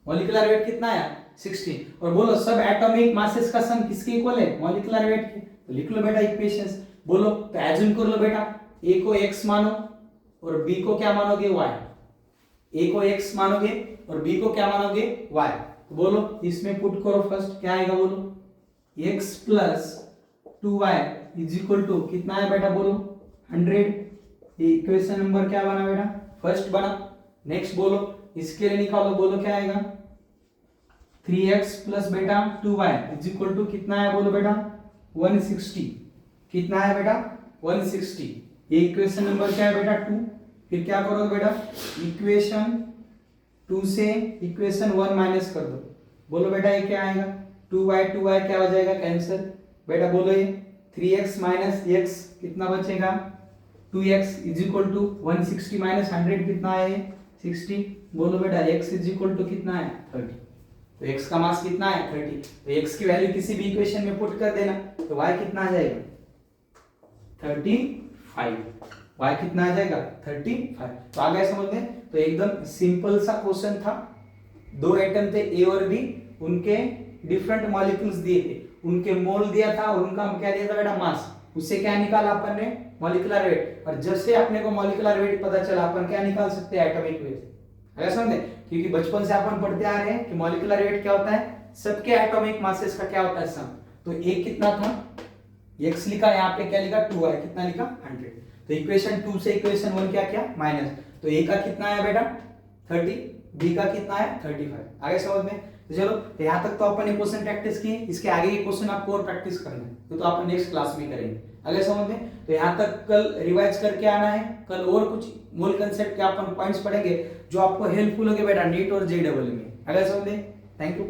मॉलिक्यूलर वेट कितना आया? 16। और बोलो सब एटॉमिक मासेस का सम किसके इक्वल है? मॉलिक्यूलर वेट के। तो लिख लो बेटा इक्वेशंस। बोलो तो एज्यूम कर लो बेटा, ए को x मानो और b को क्या मानोगे? y। a को x मानोगे और b को क्या मानोगे? y। तो बोलो इसमें पुट करो फर्स्ट, क्या आएगा बोलो? x plus 2y is equal to कितना है बेटा बोलो? 100। ये इक्वेशन नंबर क्या बना बेटा? फर्स्ट बना। नेक्स्ट बोलो इसके लिए निकालो, बोलो क्या आएगा? 3x प्लस बेटा 2y इज इक्वल टू कितना है बोलो बेटा? 160। कितना है बेटा? 160। ये इक्वेशन नंबर क्या है बेटा? 2। फिर क्या करोगे बेटा? इक्वेशन 2 से इक्वेशन 1 माइनस कर दो। बोलो बेटा ये क्या आएगा? 2y क्या हो जाएगा? कैंसिल। बेटा बोलो ये 3x माइनस x कितना बचेगा? 2x is equal to 160 minus 100 कितना है? 60। बोलो बेटा x इज इक्वल टू कितना है? 30। तो x का मास कितना है? 30। तो x की वैल्यू किसी भी इक्वेशन में पुट कर देना, तो y कितना आ जाएगा? 35। y कितना आ जाएगा? 35। तो आ गया समझ में? तो एकदम सिंपल सा क्वेश्चन था। दो एटम थे ए और बी, उनके डिफरेंट मॉलिक्यूल्स दिए थे, उनके मोल दिया था और उनका क्या दिया था बेटा? मास। उससे क्या निकाला अपन ने? Molecular weight. और जब से अपने को मॉलिक्यूलर वेट पता चला, अपन क्या निकाल सकते हैं? Atomic weight. अगर समझे, क्योंकि बचपन से अपन पढ़ते आ रहे हैं कि मॉलिक्यूलर वेट क्या होता है? सबके एटॉमिक मासेस का क्या होता है? सम। तो एक कितना था? x लिखा, यहाँ पे क्या लिखा? 2y। कितना लिखा? 100। तो इक्वेशन 2 से इक्वेशन 1 क्या किया? माइनस। तो a का कितना है बेटा? 30। b का कितना है? 35। आगे समझ में? तो चलो यहाँ तक तो अपन क्वेश्चन प्रैक्टिस किए, इसके आगे के क्वेश्चन आपको और प्रैक्टिस करना है, तो अपन नेक्स्ट क्लास में करेंगे। अगर समझ में? तो यहाँ तक कल रिवाइज करके आना है। कल और कुछ मूल कंसेप्ट के अपन पॉइंट्स पढ़ेंगे जो आपको हेल्पफुल होंगे बेटा नीट और JEE में। अगर समझ में? Thank you.